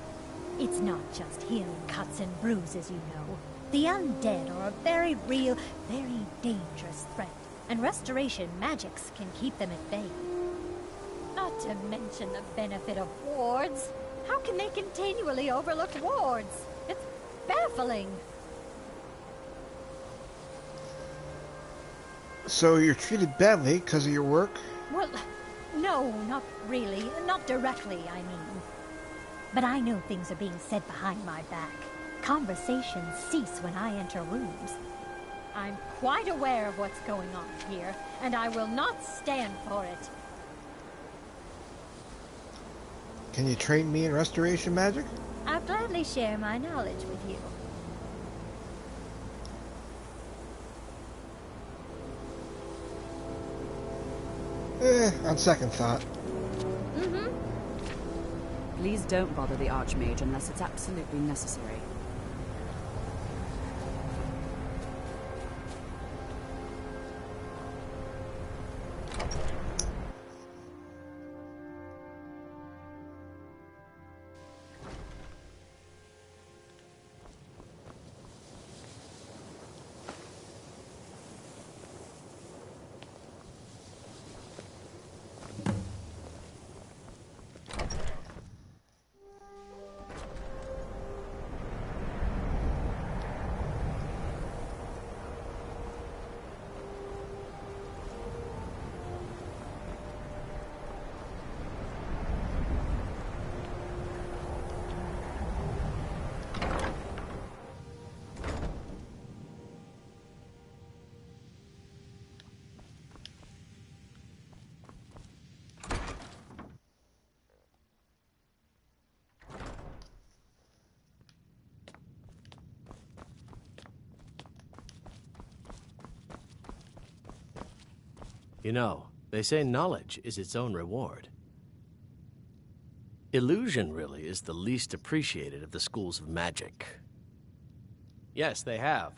It's not just healing cuts and bruises, you know. The undead are a very real, very dangerous threat, and restoration magics can keep them at bay. Not to mention the benefit of wards. How can they continually overlook wards? It's baffling. So you're treated badly because of your work? Well, no, not really. Not directly, I mean. But I know things are being said behind my back. Conversations cease when I enter rooms. I'm quite aware of what's going on here, and I will not stand for it. Can you train me in restoration magic? I'll gladly share my knowledge with you. On second thought. Mm-hmm. Please don't bother the Archmage unless it's absolutely necessary. You know, they say knowledge is its own reward. Illusion, really, is the least appreciated of the schools of magic. Yes, they have.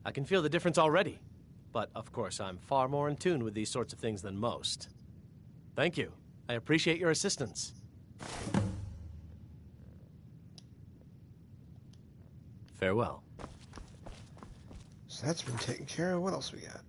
I can feel the difference already. But, of course, I'm far more in tune with these sorts of things than most. Thank you. I appreciate your assistance. Farewell. So that's been taken care of. What else we got?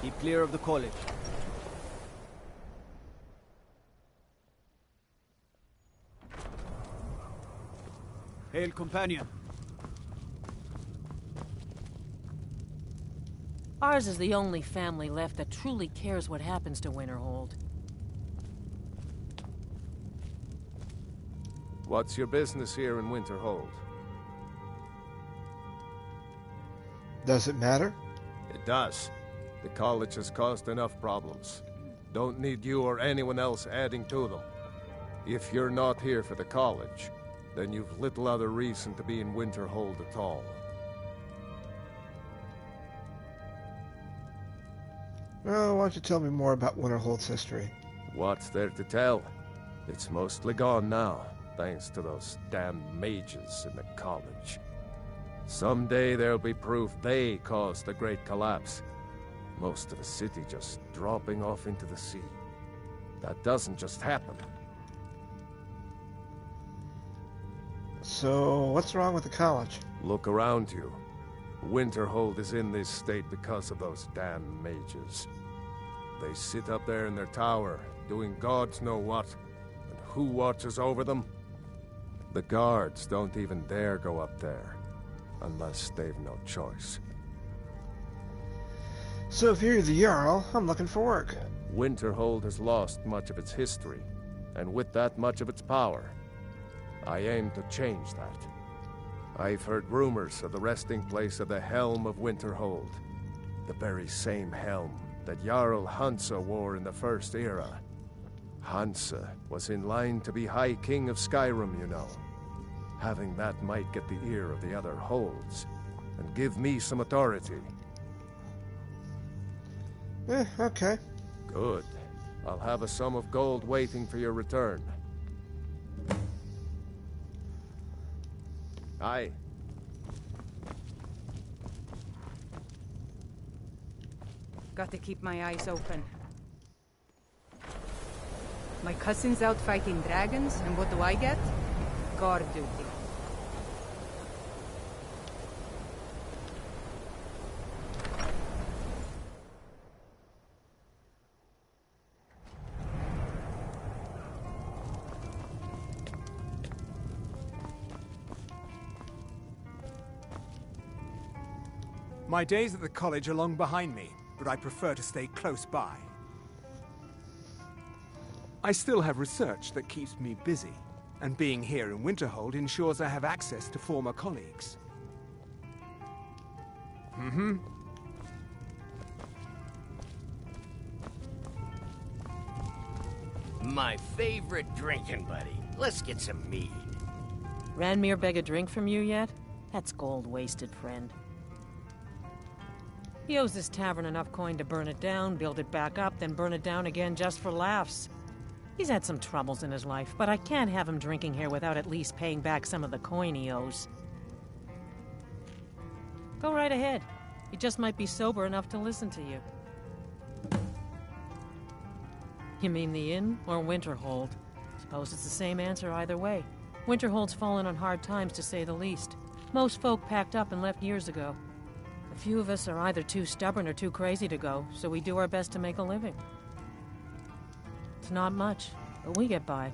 Keep clear of the college. Hail, companion. Ours is the only family left that truly cares what happens to Winterhold. What's your business here in Winterhold? Does it matter? It does. The college has caused enough problems. Don't need you or anyone else adding to them. If you're not here for the college, then you've little other reason to be in Winterhold at all. Well, why don't you tell me more about Winterhold's history? What's there to tell? It's mostly gone now, thanks to those damn mages in the college. Someday there'll be proof they caused the Great Collapse. Most of the city just dropping off into the sea. That doesn't just happen. So, what's wrong with the college? Look around you. Winterhold is in this state because of those damn mages. They sit up there in their tower, doing gods know what. And who watches over them? The guards don't even dare go up there, unless they've no choice. So if you're the Jarl, I'm looking for work. Winterhold has lost much of its history, and with that much of its power. I aim to change that. I've heard rumors of the resting place of the Helm of Winterhold. The very same helm that Jarl Hansa wore in the First Era. Hansa was in line to be High King of Skyrim, you know. Having that might get the ear of the other holds, and give me some authority. Okay. Good. I'll have a sum of gold waiting for your return. Aye. Got to keep my eyes open. My cousin's out fighting dragons, and what do I get? Guard duty. My days at the college are long behind me, but I prefer to stay close by. I still have research that keeps me busy, and being here in Winterhold ensures I have access to former colleagues. My favorite drinking buddy. Let's get some mead. Ranmir beg a drink from you yet? That's gold wasted, friend. He owes this tavern enough coin to burn it down, build it back up, then burn it down again just for laughs. He's had some troubles in his life, but I can't have him drinking here without at least paying back some of the coin he owes. Go right ahead. He just might be sober enough to listen to you. You mean the inn or Winterhold? Suppose it's the same answer either way. Winterhold's fallen on hard times, to say the least. Most folk packed up and left years ago. A few of us are either too stubborn or too crazy to go, so we do our best to make a living. It's not much, but we get by.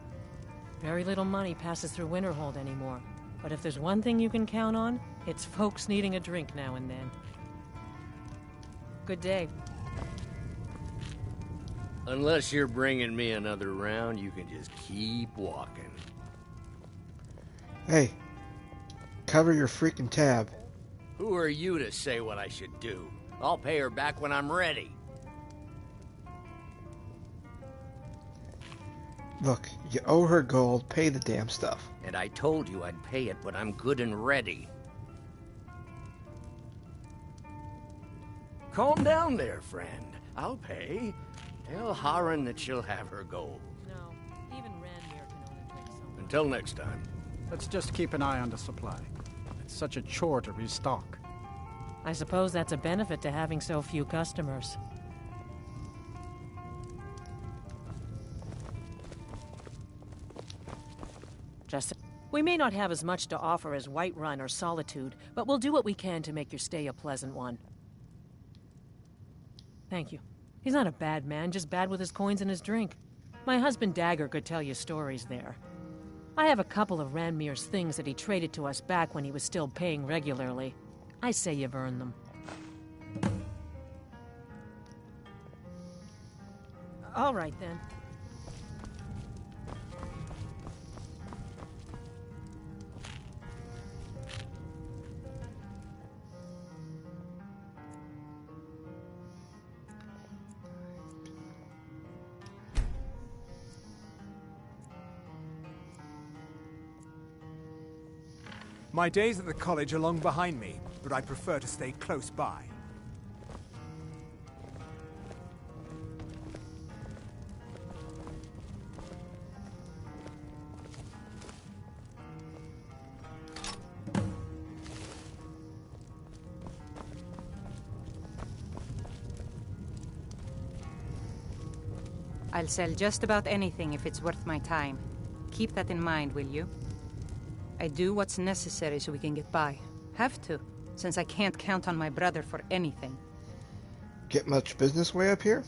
Very little money passes through Winterhold anymore. But if there's one thing you can count on, it's folks needing a drink now and then. Good day. Unless you're bringing me another round, you can just keep walking. Hey, cover your freaking tab. Who are you to say what I should do? I'll pay her back when I'm ready. Look, you owe her gold, pay the damn stuff. And I told you I'd pay it when I'm good and ready. Calm down there, friend. I'll pay. Tell Harren that she'll have her gold. No, even Ranmir can only drink so much. Until next time. Let's just keep an eye on the supply. It's such a chore to restock. I suppose that's a benefit to having so few customers. We may not have as much to offer as Whiterun or Solitude, but we'll do what we can to make your stay a pleasant one. Thank you. He's not a bad man, just bad with his coins and his drink. My husband Dagger could tell you stories there. I have a couple of Ranmir's things that he traded to us back when he was still paying regularly. I say you've earned them. All right, then. My days at the college are long behind me, but I prefer to stay close by. I'll sell just about anything if it's worth my time. Keep that in mind, will you? I do what's necessary so we can get by. Have to, since I can't count on my brother for anything. Get much business way up here?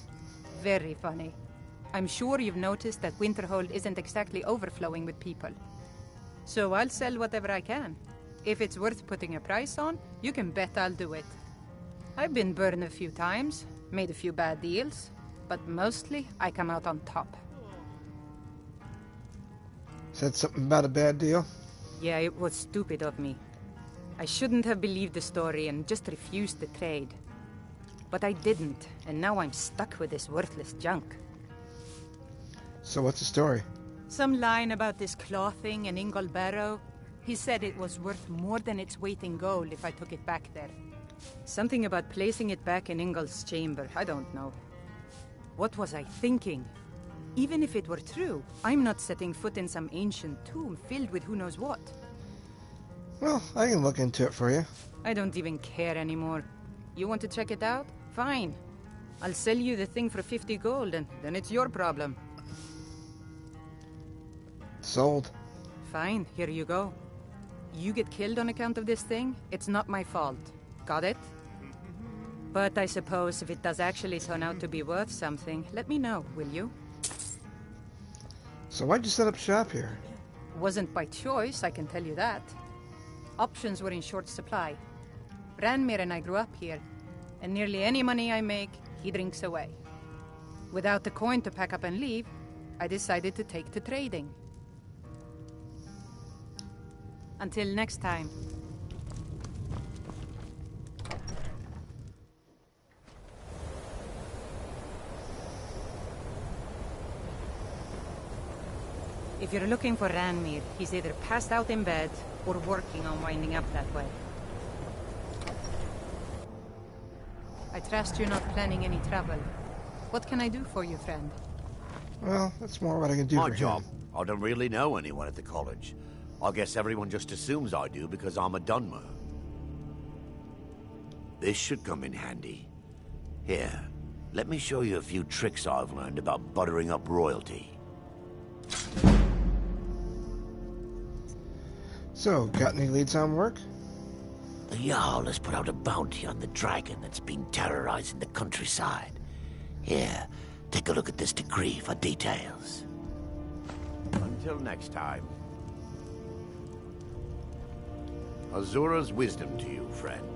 Very funny. I'm sure you've noticed that Winterhold isn't exactly overflowing with people. So I'll sell whatever I can. If it's worth putting a price on, you can bet I'll do it. I've been burned a few times, made a few bad deals, but mostly I come out on top. Said something about a bad deal? Yeah, it was stupid of me. I shouldn't have believed the story and just refused the trade. But I didn't, and now I'm stuck with this worthless junk. So what's the story? Some line about this clothing in Ingold Barrow. He said it was worth more than its weight in gold if I took it back there. Something about placing it back in Ingold's chamber, I don't know. What was I thinking? Even if it were true, I'm not setting foot in some ancient tomb filled with who knows what. Well, I can look into it for you. I don't even care anymore. You want to check it out? Fine. I'll sell you the thing for 50 gold, and then it's your problem. Sold. Fine, here you go. You get killed on account of this thing, it's not my fault. Got it? But I suppose if it does actually turn out to be worth something, let me know, will you? So why'd you set up shop here? Wasn't by choice, I can tell you that. Options were in short supply. Ranmir and I grew up here, and nearly any money I make, he drinks away. Without the coin to pack up and leave, I decided to take to trading. Until next time. If you're looking for Ranmir, he's either passed out in bed or working on winding up that way. I trust you're not planning any travel. What can I do for you, friend? Well, that's more what I can do My for job. him. I don't really know anyone at the college. I guess everyone just assumes I do because I'm a Dunmer. This should come in handy. Here, let me show you a few tricks I've learned about buttering up royalty. So, got any leads on work? The Jarl has put out a bounty on the dragon that's been terrorizing the countryside. Here, take a look at this decree for details. Until next time. Azura's wisdom to you, friend.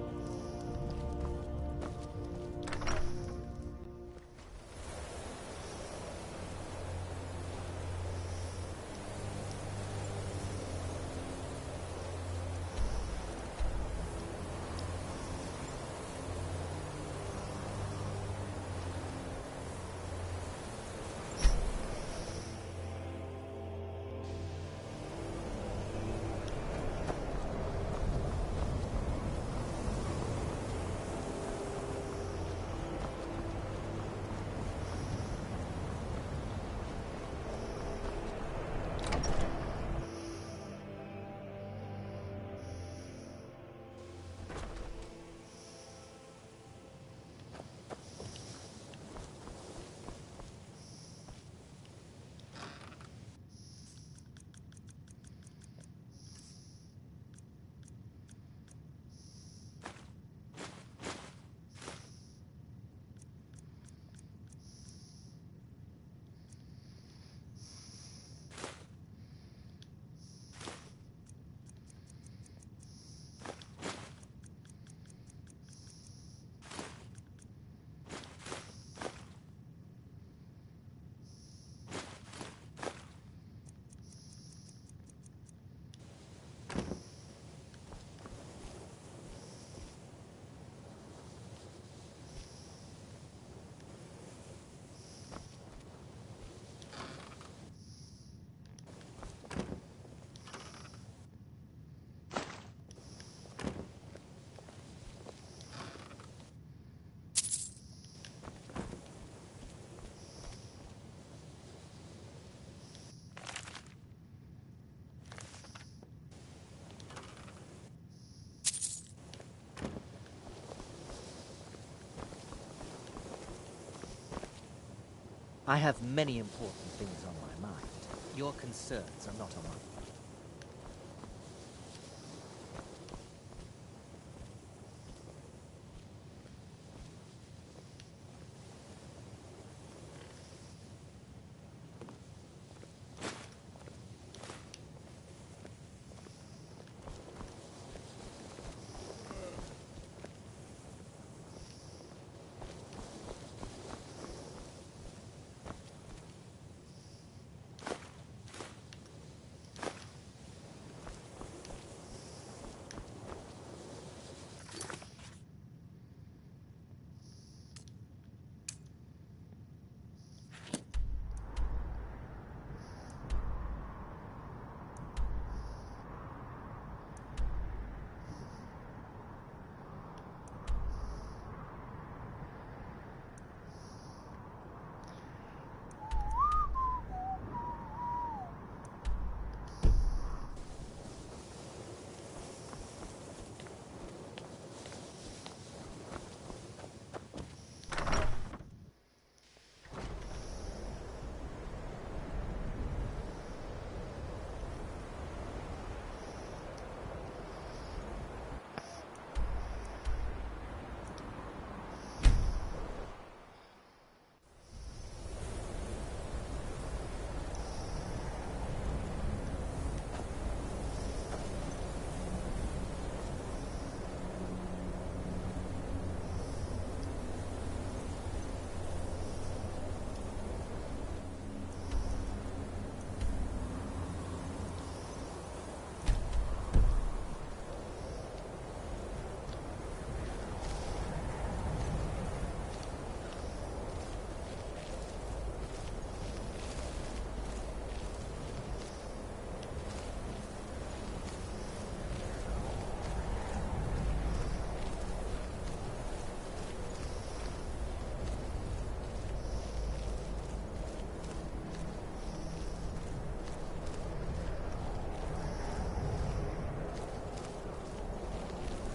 I have many important things on my mind. Your concerns are not among them.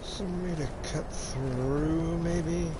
Some way to cut through, maybe?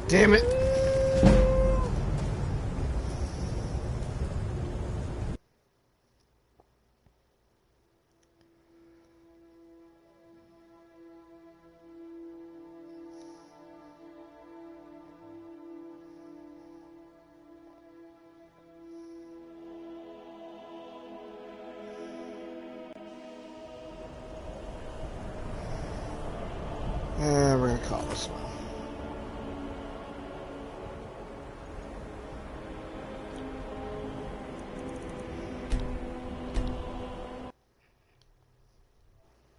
Damn it! We're gonna call this one.